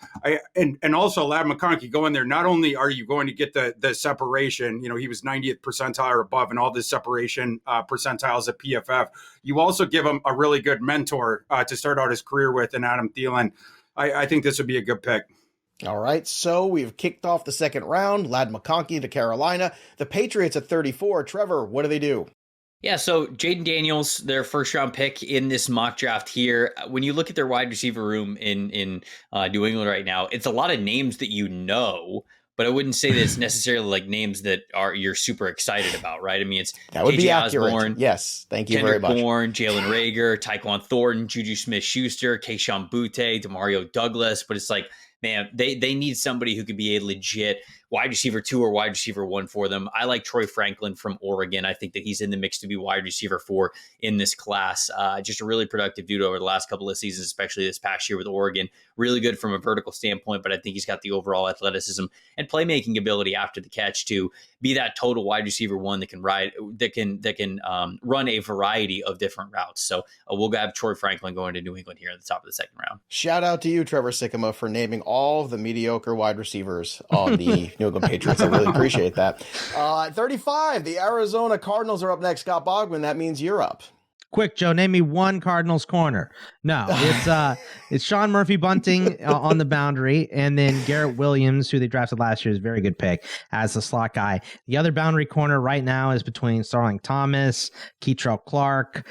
And also Ladd McConkey going there. Not only are you going to get the separation, he was 90th percentile or above in all the separation percentiles at PFF. You also give him a really good mentor to start out his career with in Adam Thielen. I think this would be a good pick. All right, so we've kicked off the second round. Ladd McConkey to Carolina. The Patriots at 34. Trevor, what do they do? Yeah, so Jaden Daniels, their first-round pick in this mock draft here. When you look at their wide receiver room in New England right now, it's a lot of names that but I wouldn't say that it's necessarily like names that you're super excited about, right? I mean, it's that would KJ be accurate. Osborne, yes, thank you Kendrick very much. Bourne, Jalen Reagor, Tyquan Thornton, Juju Smith-Schuster, Keyshawn Butte, Demario Douglas, but it's like, man, they need somebody who could be a legit wide receiver 2 or wide receiver 1 for them. I like Troy Franklin from Oregon. I think that he's in the mix to be wide receiver 4 in this class. Just a really productive dude over the last couple of seasons, especially this past year with Oregon. Really good from a vertical standpoint, but I think he's got the overall athleticism and playmaking ability after the catch to be that total wide receiver 1 that can run a variety of different routes. So we'll have Troy Franklin going to New England here at the top of the second round. Shout out to you, Trevor Sikkema, for naming all of the mediocre wide receivers on the New England Patriots. I really appreciate that. 35, the Arizona Cardinals are up next. Scott Bogman, that means you're up. Quick, Joe, name me one Cardinals corner. No, it's Sean Murphy Bunting on the boundary, and then Garrett Williams, who they drafted last year, is a very good pick as the slot guy. The other boundary corner right now is between Starling Thomas, Keitrell Clark,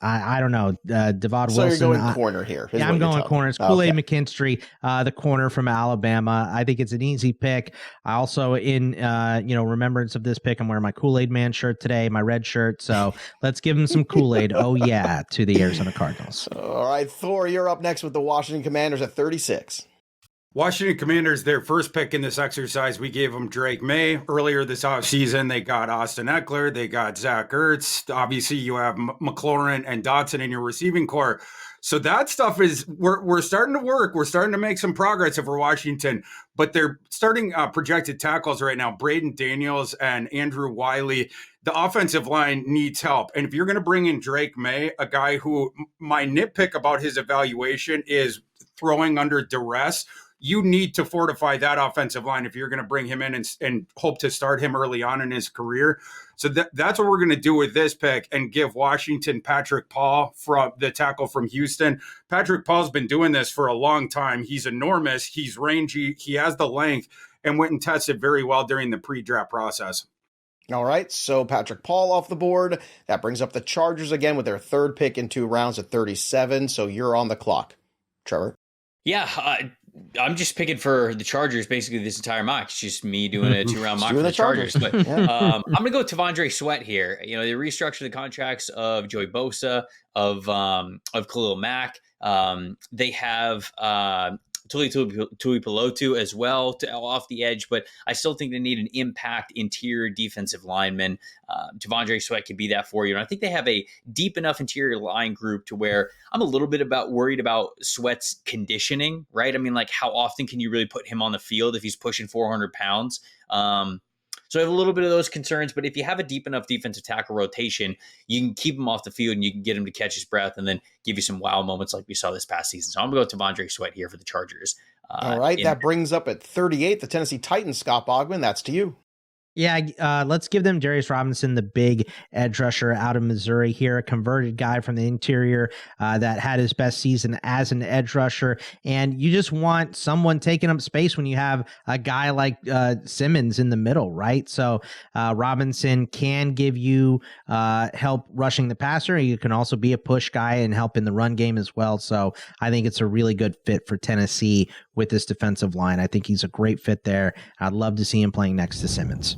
I don't know, Devad Wilson. So you're going corner here. Yeah, I'm going corner. It's Kool-Aid McKinstry, the corner from Alabama. I think it's an easy pick. I also, in remembrance of this pick, I'm wearing my Kool-Aid Man shirt today, my red shirt. So let's give him some Kool-Aid. Oh yeah, to the Arizona Cardinals. All right, Thor, you're up next with the Washington Commanders at 36. Washington Commanders, their first pick in this exercise, we gave them Drake May. Earlier this offseason, they got Austin Eckler, they got Zach Ertz. Obviously, you have McLaurin and Dotson in your receiving core. So that stuff is, we're starting to work. We're starting to make some progress over Washington, but they're starting projected tackles right now. Braden Daniels and Andrew Wiley. The offensive line needs help. And if you're going to bring in Drake May, a guy who my nitpick about his evaluation is throwing under duress, you need to fortify that offensive line if you're going to bring him in and hope to start him early on in his career. So that's what we're going to do with this pick and give Washington Patrick Paul, from the tackle from Houston. Patrick Paul's been doing this for a long time. He's enormous. He's rangy. He has the length and went and tested very well during the pre-draft process. All right, so Patrick Paul off the board. That brings up the Chargers again with their third pick in 2 rounds at 37. So you're on the clock, Trevor. Yeah, I'm just picking for the Chargers basically this entire mock. It's just me doing a 2-round mock for the Chargers. But I'm going to go T'Vondre Sweat here. They restructured the contracts of Joey Bosa, of Khalil Mack. They have Tuli Pelotu as well off the edge, but I still think they need an impact interior defensive lineman. T'Vondre Sweat could be that for you. And I think they have a deep enough interior line group to where I'm a little bit worried about Sweat's conditioning, right? I mean, like, how often can you really put him on the field if he's pushing 400 pounds? So I have a little bit of those concerns, but if you have a deep enough defensive tackle rotation, you can keep him off the field and you can get him to catch his breath and then give you some wow moments like we saw this past season. So I'm going to go T'Vondre Sweat here for the Chargers. All right, that brings up at 38 the Tennessee Titans. Scott Bogman, that's to you. Yeah, let's give them Darius Robinson, the big edge rusher out of Missouri here, a converted guy from the interior that had his best season as an edge rusher. And you just want someone taking up space when you have a guy like Simmons in the middle, right? So Robinson can give you help rushing the passer. You can also be a push guy and help in the run game as well. So I think it's a really good fit for Tennessee with this defensive line. I think he's a great fit there. I'd love to see him playing next to Simmons.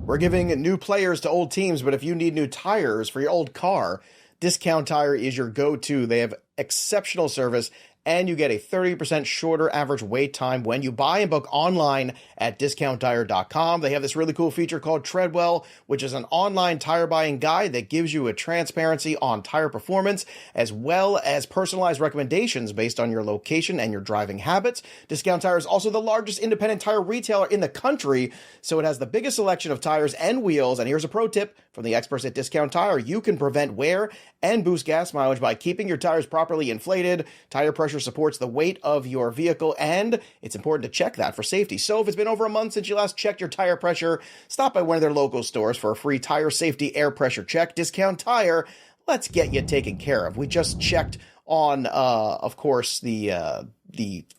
We're giving new players to old teams, but if you need new tires for your old car, Discount Tire is your go-to. They have exceptional service, and you get a 30% shorter average wait time when you buy and book online at discounttire.com. They have this really cool feature called Treadwell, which is an online tire buying guide that gives you a transparency on tire performance, as well as personalized recommendations based on your location and your driving habits. Discount Tire is also the largest independent tire retailer in the country, so it has the biggest selection of tires and wheels. And here's a pro tip from the experts at Discount Tire. You can prevent wear and boost gas mileage by keeping your tires properly inflated. Tire pressure supports the weight of your vehicle, and it's important to check that for safety. So if it's been over a month since you last checked your tire pressure, stop by one of their local stores for a free tire safety air pressure check. Discount Tire, let's get you taken care of. We just checked on, of course, the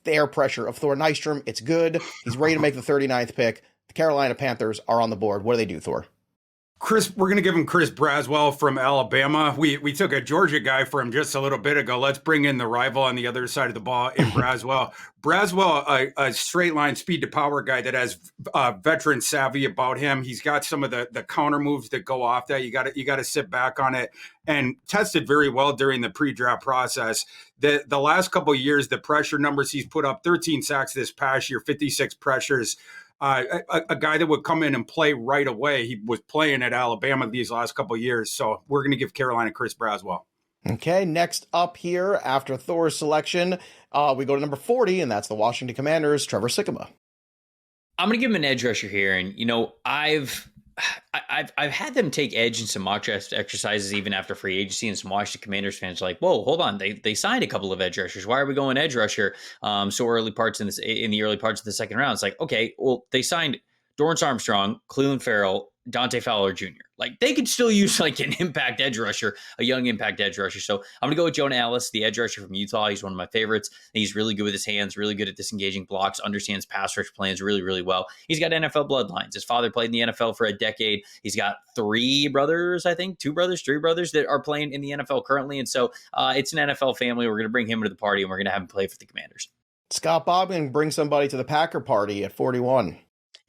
air pressure of Thor Nystrom. It's good. He's ready to make the 39th pick. The Carolina Panthers are on the board. What do they do, Thor? We're going to give him Chris Braswell from Alabama. We took a Georgia guy from just a little bit ago. Let's bring in the rival on the other side of the ball in Braswell. Braswell, a straight line speed to power guy that has veteran savvy about him. He's got some of the counter moves that go off that. You got to sit back on it, and tested very well during the pre-draft process. The last couple of years, the pressure numbers he's put up, 13 sacks this past year, 56 pressures. A guy that would come in and play right away. He was playing at Alabama these last couple of years. So we're going to give Carolina Chris Braswell. Okay, next up here after Thor's selection, we go to number 40, and that's the Washington Commanders, Trevor Sikkema. I'm going to give him an edge rusher here. And, I've had them take edge in some mock draft exercises even after free agency, and some Washington Commanders fans are like, whoa, hold on. They signed a couple of edge rushers. Why are we going edge rusher so early parts in the early parts of the second round? It's like, okay, well, they signed Dorrance Armstrong, Cleveland Farrell, Dante Fowler Jr. Like, they could still use like an impact edge rusher, a young impact edge rusher. So I'm gonna go with Jonah Ellis, the edge rusher from Utah. He's one of my favorites. And he's really good with his hands, really good at disengaging blocks, understands pass rush plans really, really well. He's got NFL bloodlines. His father played in the NFL for a decade. He's got three brothers that are playing in the NFL currently. And so it's an NFL family. We're gonna bring him into the party, and we're gonna have him play for the Commanders. Scott Bogman, bring somebody to the Packer party at 41.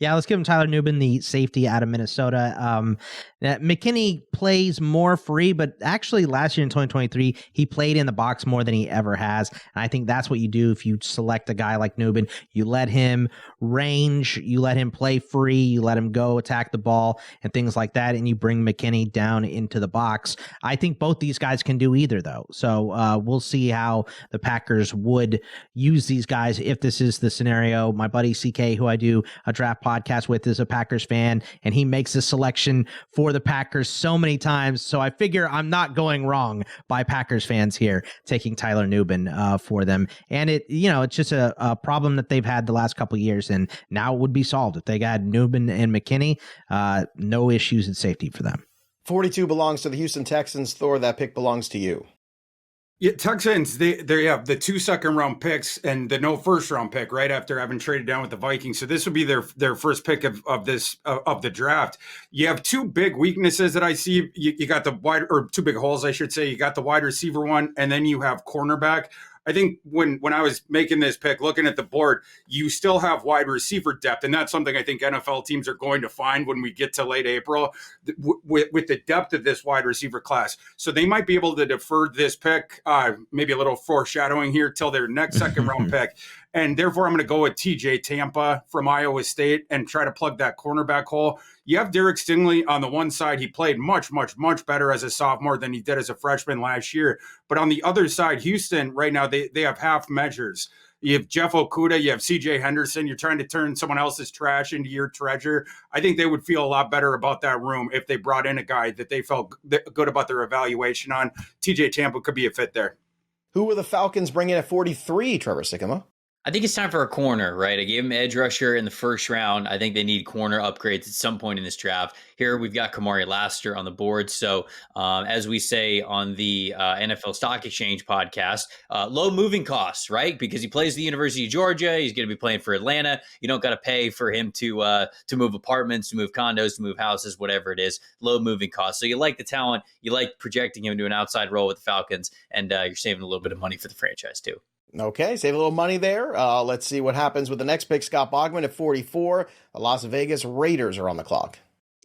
Yeah, let's give him Tyler Nubin, the safety out of Minnesota. McKinney plays more free, but actually last year in 2023, he played in the box more than he ever has. And I think that's what you do if you select a guy like Nubin. You let him range, you let him play free, you let him go attack the ball and things like that, and you bring McKinney down into the box. I think both these guys can do either, though. So we'll see how the Packers would use these guys if this is the scenario. My buddy CK, who I do a draft podcast with, is a Packers fan, and he makes this selection for the Packers so many times. So I figure I'm not going wrong by Packers fans here taking Tyler Nubin for them. And it's just a problem that they've had the last couple of years, and now it would be solved if they got Nubin and McKinney. No issues in safety for them. 42 belongs to the Houston Texans. Thor, that pick belongs to you. Yeah, Texans, they have the 2 second-round picks and the no first-round pick right after having traded down with the Vikings. So this would be their first pick of the draft. You have two big weaknesses that I see. You got the two big holes, I should say. You got the wide receiver one, and then you have cornerback. I think when I was making this pick, looking at the board, you still have wide receiver depth. And that's something I think NFL teams are going to find when we get to late April with the depth of this wide receiver class. So they might be able to defer this pick, maybe a little foreshadowing here, till their next second round pick. And therefore, I'm going to go with TJ Tampa from Iowa State and try to plug that cornerback hole. You have Derek Stingley on the one side. He played much, much, much better as a sophomore than he did as a freshman last year. But on the other side, Houston right now, they have half measures. You have Jeff Okudah, you have CJ Henderson. You're trying to turn someone else's trash into your treasure. I think they would feel a lot better about that room if they brought in a guy that they felt good about their evaluation on. TJ Tampa could be a fit there. Who will the Falcons bring in at 43, Trevor Sikkema? I think it's time for a corner, right? I gave him edge rusher in the first round. I think they need corner upgrades at some point in this draft. Here we've got Kamari Lassiter on the board. So as we say on the NFL Stock Exchange podcast, low moving costs, right? Because he plays at the University of Georgia. He's going to be playing for Atlanta. You don't got to pay for him to move apartments, to move condos, to move houses, whatever it is. Low moving costs. So you like the talent. You like projecting him to an outside role with the Falcons. And you're saving a little bit of money for the franchise too. Okay, save a little money there. Let's see what happens with the next pick. Scott Bogman at 44. The Las Vegas Raiders are on the clock.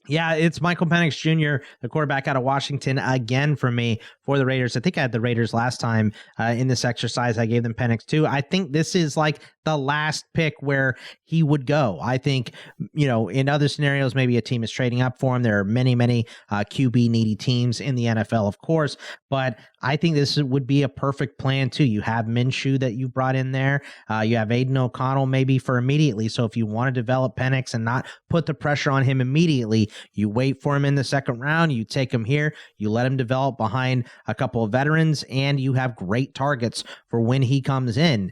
Yeah, it's Michael Penix Jr., the quarterback out of Washington, again for me for the Raiders. I think I had the Raiders last time in this exercise. I gave them Penix too. I think this is like the last pick where he would go. I think, in other scenarios, maybe a team is trading up for him. There are many, many QB needy teams in the NFL, of course, but I think this would be a perfect plan too. You have Minshew that you brought in there. You have Aiden O'Connell maybe for immediately. So if you want to develop Penix and not put the pressure on him immediately, you wait for him in the second round, you take him here, you let him develop behind a couple of veterans, and you have great targets for when he comes in.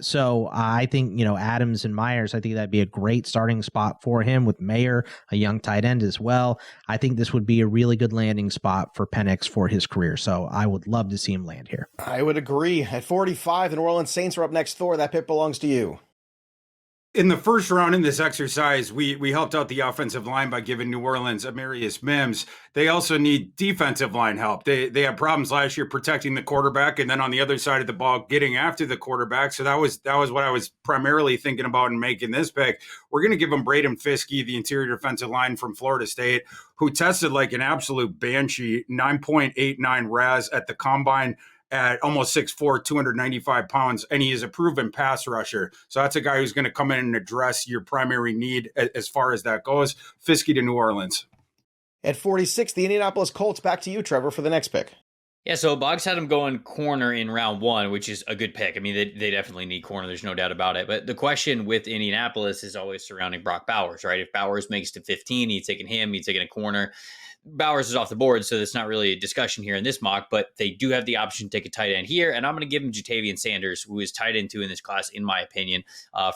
So I think, Adams and Myers, I think that'd be a great starting spot for him with Mayer, a young tight end as well. I think this would be a really good landing spot for Penix for his career. So I would love to see him land here. I would agree. At 45, the New Orleans Saints are up next. Thor, that pick belongs to you. In the first round in this exercise, we helped out the offensive line by giving New Orleans Amarius Mims. They also need defensive line help. They had problems last year protecting the quarterback, and then on the other side of the ball, getting after the quarterback. So that was what I was primarily thinking about in making this pick. We're going to give them Braden Fiske, the interior defensive line from Florida State, who tested like an absolute banshee, 9.89 RAS at the combine, at almost 6'4", 295 pounds, and he is a proven pass rusher. So that's a guy who's going to come in and address your primary need as far as that goes. Fiske to New Orleans. At 46, the Indianapolis Colts. Back to you, Trevor, for the next pick. Yeah, so Boggs had him going corner in round one, which is a good pick. I mean, they definitely need corner. There's no doubt about it. But the question with Indianapolis is always surrounding Brock Bowers, right? If Bowers makes to 15, he's taking him, he's taking a corner. Bowers is off the board, so that's not really a discussion here in this mock, but they do have the option to take a tight end here, and I'm going to give him Jatavian Sanders, who is tight end 2 in this class, in my opinion,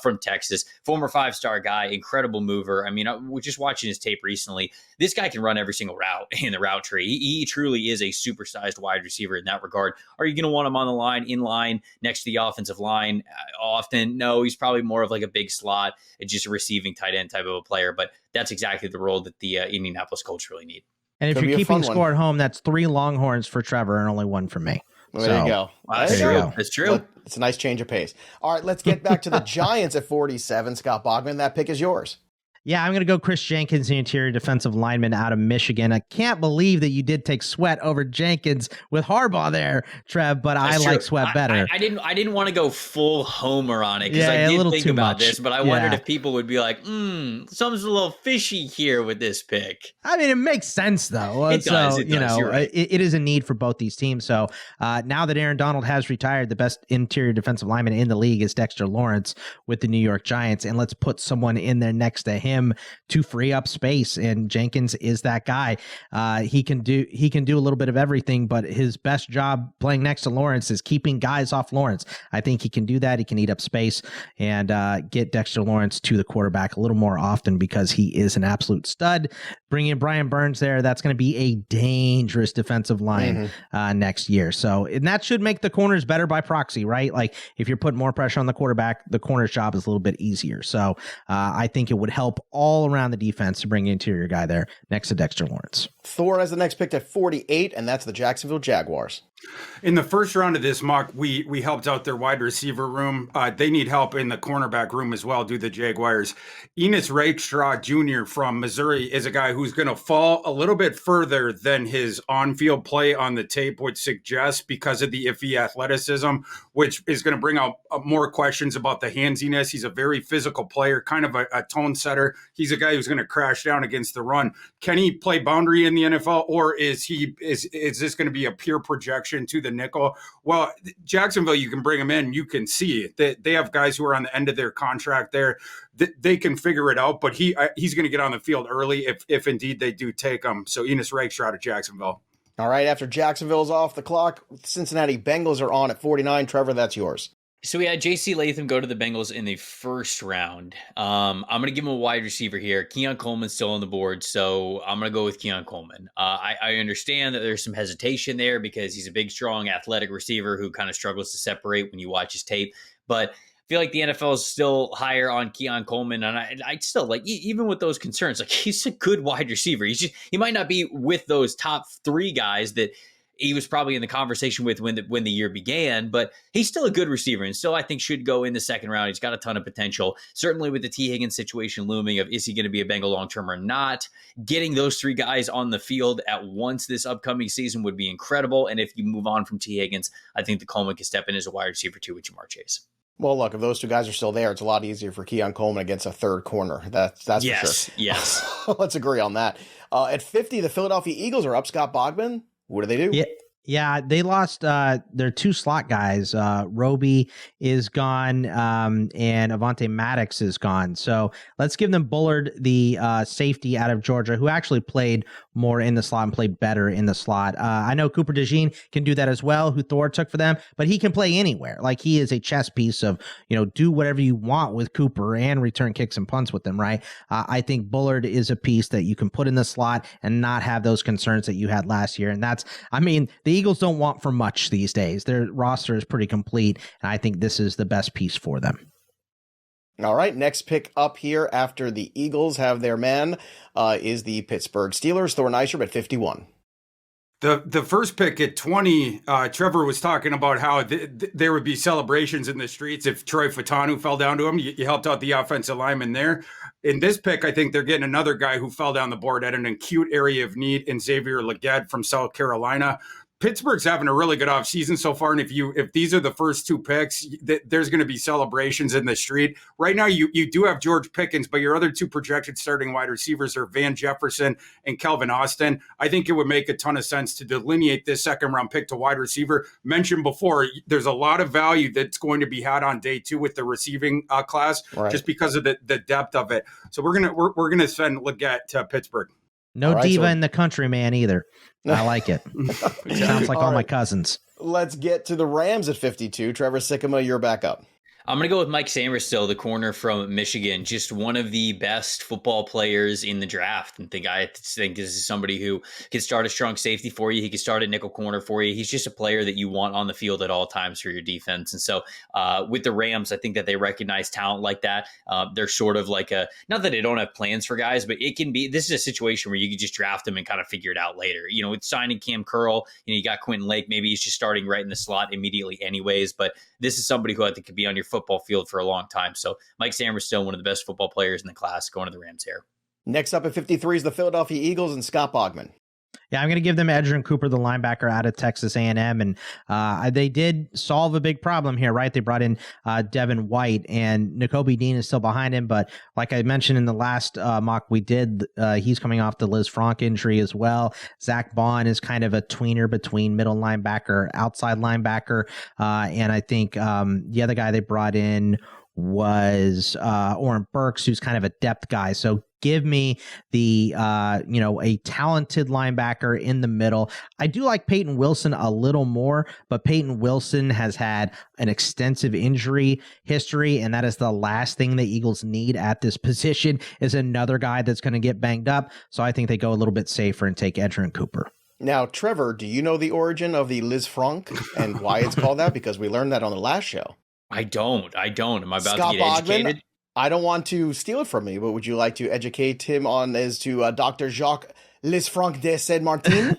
from Texas. Former 5-star guy, incredible mover. I mean, we're just watching his tape recently. This guy can run every single route in the route tree. He truly is a supersized wide receiver in that regard. Are you going to want him on the line, in line, next to the offensive line? Often, no. He's probably more of like a big slot, just a receiving tight end type of a player, but that's exactly the role that the Indianapolis Colts really need. And if you're keeping score at home, that's 3 Longhorns for Trevor and only 1 for me. Well, there you go. That's true. That's true. It's a nice change of pace. All right, let's get back to the Giants at 47. Scott Bogman, that pick is yours. Yeah, I'm going to go Chris Jenkins, the interior defensive lineman out of Michigan. I can't believe that you did take Sweat over Jenkins with Harbaugh there, Trev, but I like Sweat better. I didn't want to go full homer on it because I did think about this, but I wondered if people would be like, something's a little fishy here with this pick. I mean, it makes sense, though. It does. You're right. It is a need for both these teams. So now that Aaron Donald has retired, the best interior defensive lineman in the league is Dexter Lawrence with the New York Giants, and let's put someone in there next to him to free up space, and Jenkins is that guy. He can do a little bit of everything, but his best job playing next to Lawrence is keeping guys off Lawrence. I think he can do that. He can eat up space and get Dexter Lawrence to the quarterback a little more often because he is an absolute stud. Bring in Brian Burns there. That's going to be a dangerous defensive line next year. So, and that should make the corners better by proxy, right? Like if you're putting more pressure on the quarterback, the corner's job is a little bit easier. So I think it would help all around the defense to bring an interior guy there next to Dexter Lawrence. Thor has the next pick at 48, and that's the Jacksonville Jaguars. In the first round of this mock, we helped out their wide receiver room. They need help in the cornerback room as well, do the Jaguars. Enos Rakestraw Jr. from Missouri is a guy who's going to fall a little bit further than his on-field play on the tape would suggest because of the iffy athleticism, which is going to bring out more questions about the handsiness. He's a very physical player, kind of a tone setter. He's a guy who's going to crash down against the run. Can he play boundary in the NFL, or is this going to be a pure projection to the nickel? Well, Jacksonville, you can bring him in. You can see that they have guys who are on the end of their contract there. They can figure it out, but he's going to get on the field early if indeed they do take him. So Enos Rakestraw to Jacksonville. All right, after Jacksonville's off the clock, Cincinnati Bengals are on at 49. Trevor, that's yours. So we had J.C. Latham go to the Bengals in the first round. I'm going to give him a wide receiver here. Keon Coleman's still on the board, so I'm going to go with Keon Coleman. I understand that there's some hesitation there because he's a big, strong, athletic receiver who kind of struggles to separate when you watch his tape. But I feel like the NFL is still higher on Keon Coleman, and I still like, even with those concerns, like he's a good wide receiver. He might not be with those top three guys that he was probably in the conversation with when the year began, but he's still a good receiver and still I think should go in the second round. He's got a ton of potential. Certainly with the T. Higgins situation looming of is he going to be a Bengal long-term or not, getting those three guys on the field at once this upcoming season would be incredible. And if you move on from T. Higgins, I think the Coleman can step in as a wide receiver too with Jamar Chase. Well, look, if those two guys are still there, it's a lot easier for Keon Coleman against a third corner. That's yes, for sure. Yes. Let's agree on that. At 50, the Philadelphia Eagles are up. Scott Bogman. What do they do? Yeah, they lost their two slot guys. Roby is gone, and Avonte Maddox is gone. So let's give them Bullard, the safety out of Georgia, who actually played more in the slot and played better in the slot. I know Cooper DeJean can do that as well, who Thor took for them, but he can play anywhere. Like, he is a chess piece of, do whatever you want with Cooper and return kicks and punts with them, right? I think Bullard is a piece that you can put in the slot and not have those concerns that you had last year. And the Eagles don't want for much these days. Their roster is pretty complete, and I think this is the best piece for them. All right, next pick up here after the Eagles have their man is the Pittsburgh Steelers. Thor Nystrom at 51. The first pick at 20, Trevor was talking about how there would be celebrations in the streets if Troy Fautanu fell down to him. You helped out the offensive lineman there. In this pick, I think they're getting another guy who fell down the board at an acute area of need in Xavier Legette from South Carolina. Pittsburgh's having a really good offseason so far, and if these are the first two picks, there's going to be celebrations in the street. Right now, you do have George Pickens, but your other two projected starting wide receivers are Van Jefferson and Kelvin Austin. I think it would make a ton of sense to delineate this second-round pick to wide receiver. Mentioned before, there's a lot of value that's going to be had on day two with the receiving class, right, just because of the depth of it. So we're gonna send Legette to Pittsburgh. No diva in the country, man, either. I like it. Sounds like all my cousins. Let's get to the Rams at 52. Trevor Sikkema, you're back up. I'm going to go with Mike Sainristil, the corner from Michigan, just one of the best football players in the draft. And I think this is somebody who can start a strong safety for you. He can start a nickel corner for you. He's just a player that you want on the field at all times for your defense. And so with the Rams, I think that they recognize talent like that. They're sort of like not that they don't have plans for guys, but this is a situation where you can just draft them and kind of figure it out later. With signing Cam Curl, you got Quentin Lake. Maybe he's just starting right in the slot immediately anyways. But this is somebody who I think could be on your football field for a long time. So Mike Sainristil, still one of the best football players in the class, going to the Rams here. Next up at 53 is the Philadelphia Eagles and Scott Bogman. Yeah, I'm going to give them Edgerrin Cooper, the linebacker out of Texas A&M. And they did solve a big problem here, right? They brought in Devin White, and Nakobe Dean is still behind him. But like I mentioned in the last mock we did, he's coming off the Liz Frank injury as well. Zach Bond is kind of a tweener between middle linebacker, outside linebacker. And I think the other guy they brought in was Oren Burks, who's kind of a depth guy. So give me the a talented linebacker in the middle. I do like Peyton Wilson a little more, but Peyton Wilson has had an extensive injury history, and that is the last thing the Eagles need at this position, is another guy that's going to get banged up. So I think they go a little bit safer and take Edgerrin Cooper. Now, Trevor, do you know the origin of the Liz Frank and why it's called that? Because we learned that on the last show. I don't. Am I about Scott to get educated? I don't want to steal it from me, but would you like to educate him on as to Dr. Jacques Les Francs de Saint-Martin?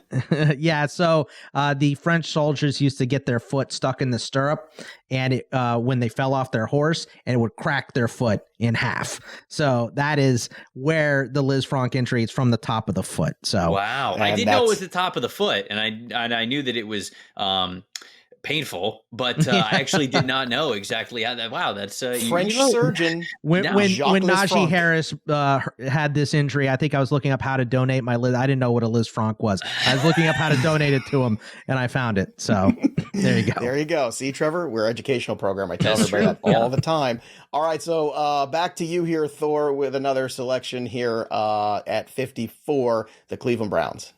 Yeah, so the French soldiers used to get their foot stuck in the stirrup, and when they fell off their horse, and it would crack their foot in half. So that is where the Liz Franc injury is, from the top of the foot. So wow, I didn't know it was the top of the foot, and I knew that it was painful, but I actually did not know exactly how that. Wow, that's French surgeon. When Najee Harris had this injury, I think I was looking up how to donate my Liz. I didn't know what a Liz Franc was. I was looking up how to donate it to him, and I found it. So there you go. There you go. See, Trevor, we're an educational program. I tell everybody that all the time. All right, so back to you here, Thor, with another selection here at 54, the Cleveland Browns.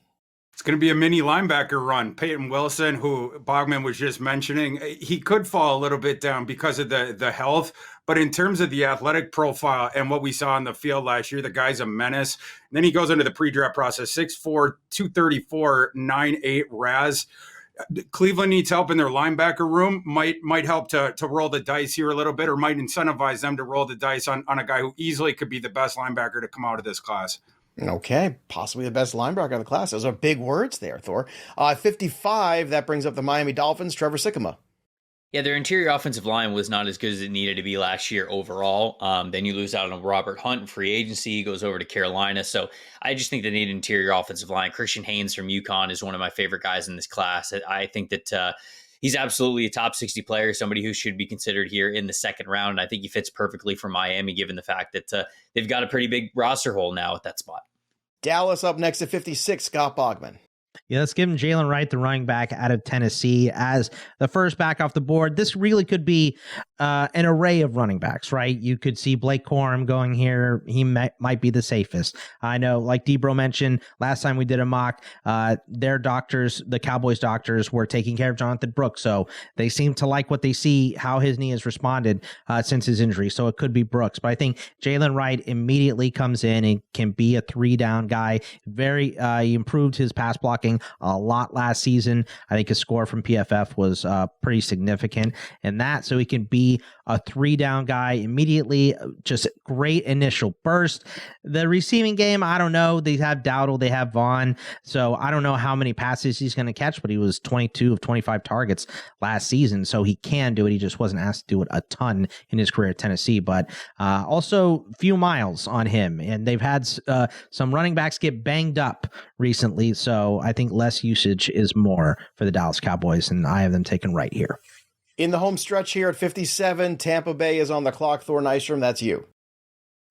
It's going to be a mini linebacker run. Peyton Wilson, who Bogman was just mentioning, he could fall a little bit down because of the health. But in terms of the athletic profile and what we saw on the field last year, the guy's a menace. And then he goes into the pre-draft process, 6'4", 234, 9'8" RAS. Cleveland needs help in their linebacker room, might help to roll the dice here a little bit, or might incentivize them to roll the dice on a guy who easily could be the best linebacker to come out of this class. Okay, possibly the best linebacker in the class. Those are big words there, Thor. 55, that brings up the Miami Dolphins, Trevor Sikkema. Yeah, their interior offensive line was not as good as it needed to be last year overall. Then you lose out on Robert Hunt in free agency. He goes over to Carolina. So I just think they need an interior offensive line. Christian Haynes from UConn is one of my favorite guys in this class. I think that he's absolutely a top 60 player, somebody who should be considered here in the second round. I think he fits perfectly for Miami, given the fact that they've got a pretty big roster hole now at that spot. Dallas up next at 56, Scott Bogman. Yeah, let's give him Jalen Wright, the running back out of Tennessee, as the first back off the board. This really could be an array of running backs, right? You could see Blake Corum going here. He might be the safest. I know, like Debro mentioned, last time we did a mock, their doctors, the Cowboys doctors, were taking care of Jonathan Brooks. So they seem to like what they see, how his knee has responded since his injury. So it could be Brooks. But I think Jalen Wright immediately comes in and can be a 3-down guy. He improved his pass blocking a lot last season. I think his score from PFF was pretty significant in that. So he can be a 3-down guy immediately. Just great initial burst. The receiving game, I don't know. They have Dowdle, they have Vaughn. So I don't know how many passes he's going to catch, but he was 22 of 25 targets last season. So he can do it. He just wasn't asked to do it a ton in his career at Tennessee, but also few miles on him. And they've had some running backs get banged up recently. So I think less usage is more for the Dallas Cowboys, and I have them taken right here. In the home stretch here at 57, Tampa Bay is on the clock. Thor Nystrom, that's you.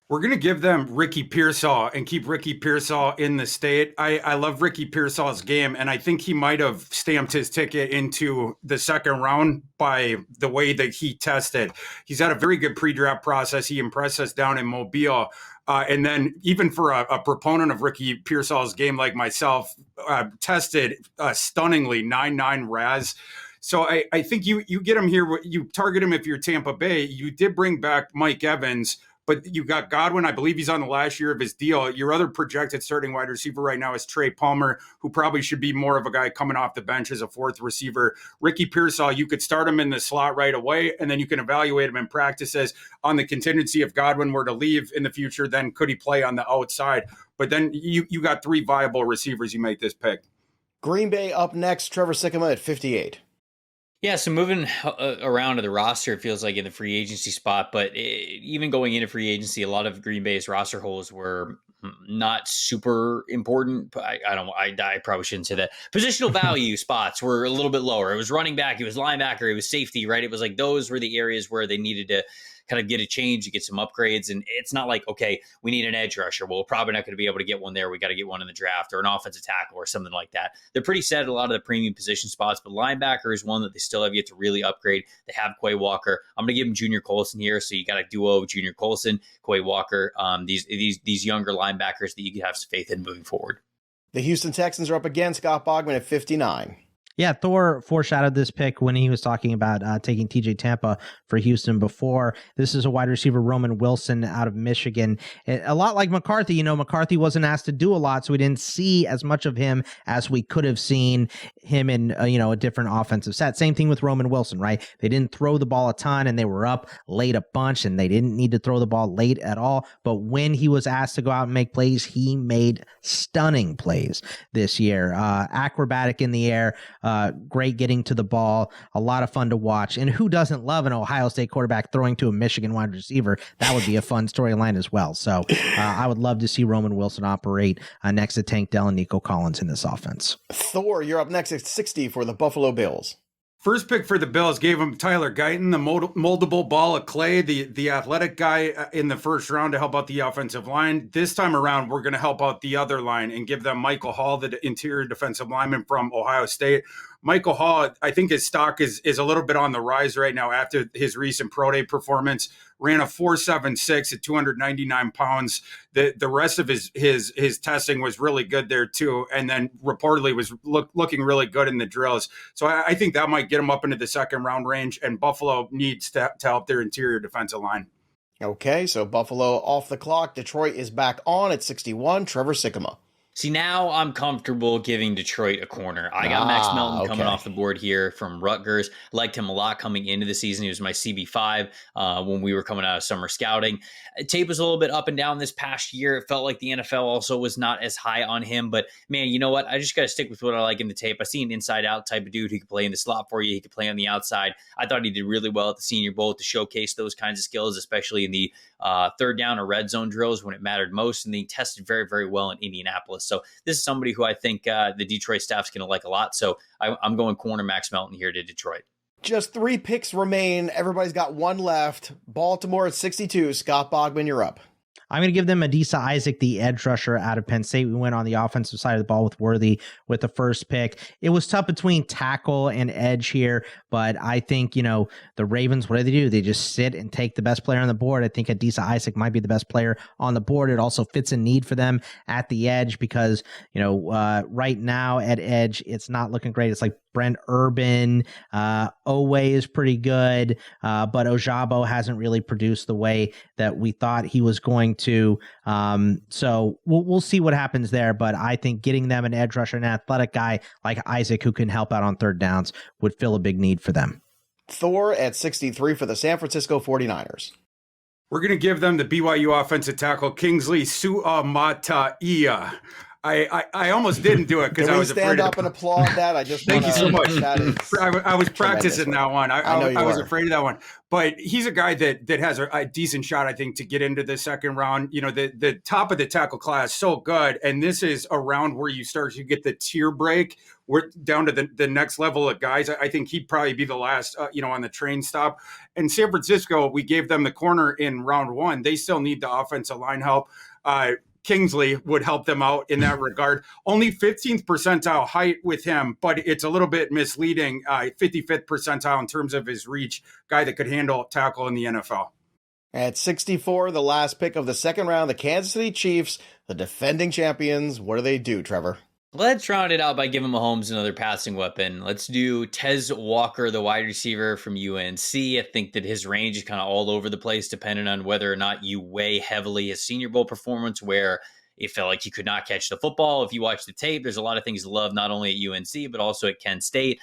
We're going to give them Ricky Pearsall and keep Ricky Pearsall in the state. I love Ricky Pearsall's game, and I think he might have stamped his ticket into the second round by the way that he tested. He's had a very good pre-draft process. He impressed us down in Mobile. And then even for a proponent of Ricky Pearsall's game like myself, tested stunningly 9.9 RAS. So I think you get him here. You target him if you're Tampa Bay. You did bring back Mike Evans, but you got Godwin. I believe he's on the last year of his deal. Your other projected starting wide receiver right now is Trey Palmer, who probably should be more of a guy coming off the bench as a fourth receiver. Ricky Pearsall, you could start him in the slot right away, and then you can evaluate him in practices on the contingency if Godwin were to leave in the future, then could he play on the outside? But then you got 3 viable receivers you make this pick. Green Bay up next, Trevor Sikkema at 58. Yeah, so moving around to the roster, it feels like in the free agency spot, but even going into free agency, a lot of Green Bay's roster holes were not super important. I probably shouldn't say that. Positional value spots were a little bit lower. It was running back, it was linebacker, it was safety, right? It was like those were the areas where they needed to kind of get a change, get some upgrades. And it's not like, okay, we need an edge rusher. Well, we're probably not going to be able to get one there. We got to get one in the draft, or an offensive tackle or something like that. They're pretty set at a lot of the premium position spots, but linebacker is one that they still have yet to really upgrade. They have Quay Walker. I'm going to give him Junior Colson here. So you got a duo of Junior Colson, Quay Walker, these younger linebackers that you can have some faith in moving forward. The Houston Texans are up again, Scott Bogman at 59. Yeah, Thor foreshadowed this pick when he was talking about taking TJ Tampa for Houston before. This is a wide receiver, Roman Wilson, out of Michigan. A lot like McCarthy. You know, McCarthy wasn't asked to do a lot, so we didn't see as much of him as we could have seen him in, a different offensive set. Same thing with Roman Wilson, right? They didn't throw the ball a ton, and they were up late a bunch, and they didn't need to throw the ball late at all. But when he was asked to go out and make plays, he made stunning plays this year. Acrobatic in the air. Great getting to the ball, a lot of fun to watch. And who doesn't love an Ohio State quarterback throwing to a Michigan wide receiver? That would be a fun storyline as well. So I would love to see Roman Wilson operate next to Tank Dell and Nico Collins in this offense. Thor, you're up next at 60 for the Buffalo Bills. First pick for the Bills gave him Tyler Guyton, the moldable ball of clay, the athletic guy in the first round to help out the offensive line. This time around, we're going to help out the other line and give them Michael Hall, the interior defensive lineman from Ohio State. Michael Hall, I think his stock is a little bit on the rise right now after his recent pro day performance. Ran a 4.76 at 299 pounds. The rest of his testing was really good there too, and then reportedly was looking really good in the drills. So I think that might get him up into the second round range, and Buffalo needs to help their interior defensive line. Okay, so Buffalo off the clock. Detroit is back on at 61. Trevor Sikkema. See, now I'm comfortable giving Detroit a corner. I got Max Melton coming off the board here from Rutgers. Liked him a lot coming into the season. He was my CB5 when we were coming out of summer scouting. Tape was a little bit up and down this past year. It felt like the NFL also was not as high on him. But, man, you know what? I just got to stick with what I like in the tape. I see an inside-out type of dude who could play in the slot for you. He could play on the outside. I thought he did really well at the Senior Bowl to showcase those kinds of skills, especially in the third down or red zone drills when it mattered most. And he tested very, very well in Indianapolis. So this is somebody who I think the Detroit staff's going to like a lot. So I'm going corner Max Melton here to Detroit. Just 3 picks remain. Everybody's got one left. Baltimore at 62. Scott Bogman, you're up. I'm going to give them Adisa Isaac, the edge rusher out of Penn State. We went on the offensive side of the ball with Worthy with the first pick. It was tough between tackle and edge here, but I think, the Ravens, what do? They just sit and take the best player on the board. I think Adisa Isaac might be the best player on the board. It also fits a need for them at the edge because, right now at edge, it's not looking great. It's like Brent Urban, Owe is pretty good, but Ojabo hasn't really produced the way that we thought he was going to. So we'll see what happens there. But I think getting them an edge rusher, an athletic guy like Isaac who can help out on third downs would fill a big need for them. Thor at 63 for the San Francisco 49ers. We're going to give them the BYU offensive tackle, Kingsley Suamataia. I almost didn't do it because I was afraid. Stand up and applaud that. I just thank you so much. I was practicing that one. I was afraid of that one, but he's a guy that has a decent shot, I think, to get into the second round. The top of the tackle class so good, and this is a round where you get the tier break. We're down to the next level of guys. I think he'd probably be the last, on the train stop. And San Francisco, we gave them the corner in round 1. They still need the offensive line help. Kingsley would help them out in that regard. Only 15th percentile height with him, but it's a little bit misleading. 55th percentile in terms of his reach, guy that could handle tackle in the NFL. At 64, the last pick of the second round, the Kansas City Chiefs, the defending champions. What do, Trevor? Let's round it out by giving Mahomes another passing weapon. Let's do Tez Walker, the wide receiver from UNC. I think that his range is kind of all over the place, depending on whether or not you weigh heavily his Senior Bowl performance, where it felt like he could not catch the football. If you watch the tape, there's a lot of things to love, not only at UNC, but also at Kent State.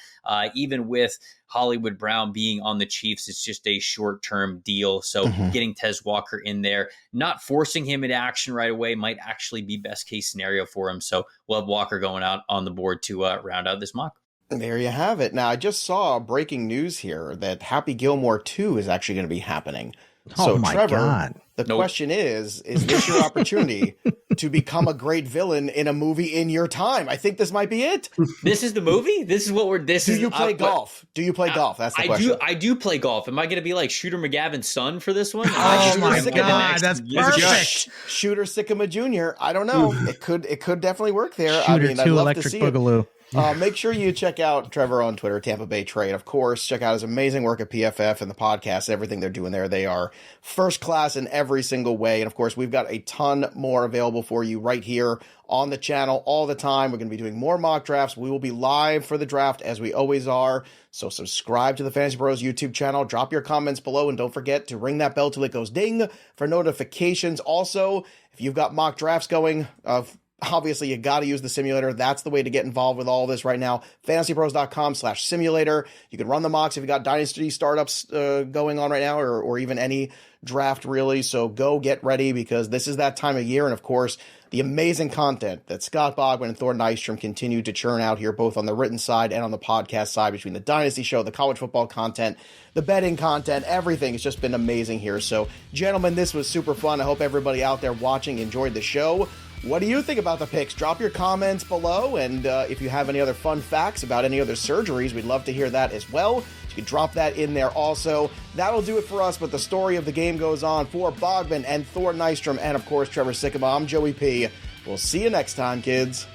Even with Hollywood Brown being on the Chiefs, it's just a short-term deal. So getting Tez Walker in there, not forcing him into action right away might actually be best case scenario for him. So we'll have Walker going out on the board to round out this mock. There you have it. Now, I just saw breaking news here that Happy Gilmore 2 is actually going to be happening. So, my Trevor, God. The question is this your opportunity to become a great villain in a movie in your time? I think this might be it. This is the movie? This is what we're... Do you play golf? Do you play golf? That's the question. I do play golf. Am I going to be like Shooter McGavin's son for this one? Oh, my God. That's perfect. Shooter Sikkema Jr. I don't know. It could definitely work there. Shooter I'd 2 love Electric to see Boogaloo. Make sure you check out Trevor on Twitter, Tampa Bay Trade. Of course, check out his amazing work at PFF and the podcast, everything they're doing there. They are first class in every single way. And of course, we've got a ton more available for you right here on the channel all the time. We're going to be doing more mock drafts. We will be live for the draft as we always are. So subscribe to the Fantasy Pros YouTube channel. Drop your comments below and don't forget to ring that bell till it goes ding for notifications. Also, if you've got mock drafts going, obviously, you got to use the simulator. That's the way to get involved with all this right now. FantasyPros.com/simulator. You can run the mocks if you got dynasty startups going on right now, or even any draft really. So go get ready, because this is that time of year. And of course, the amazing content that Scott Bogman and Thor Nystrom continue to churn out here, both on the written side and on the podcast side, between the Dynasty Show, the college football content, the betting content, everything. It's just been amazing here. So, gentlemen, this was super fun. I hope everybody out there watching enjoyed the show. What do you think about the picks? Drop your comments below, and if you have any other fun facts about any other surgeries, we'd love to hear that as well. You can drop that in there also. That'll do it for us, but the story of the game goes on. For Bogman and Thor Nystrom, and of course Trevor Sikkema, I'm Joey P. We'll see you next time, kids.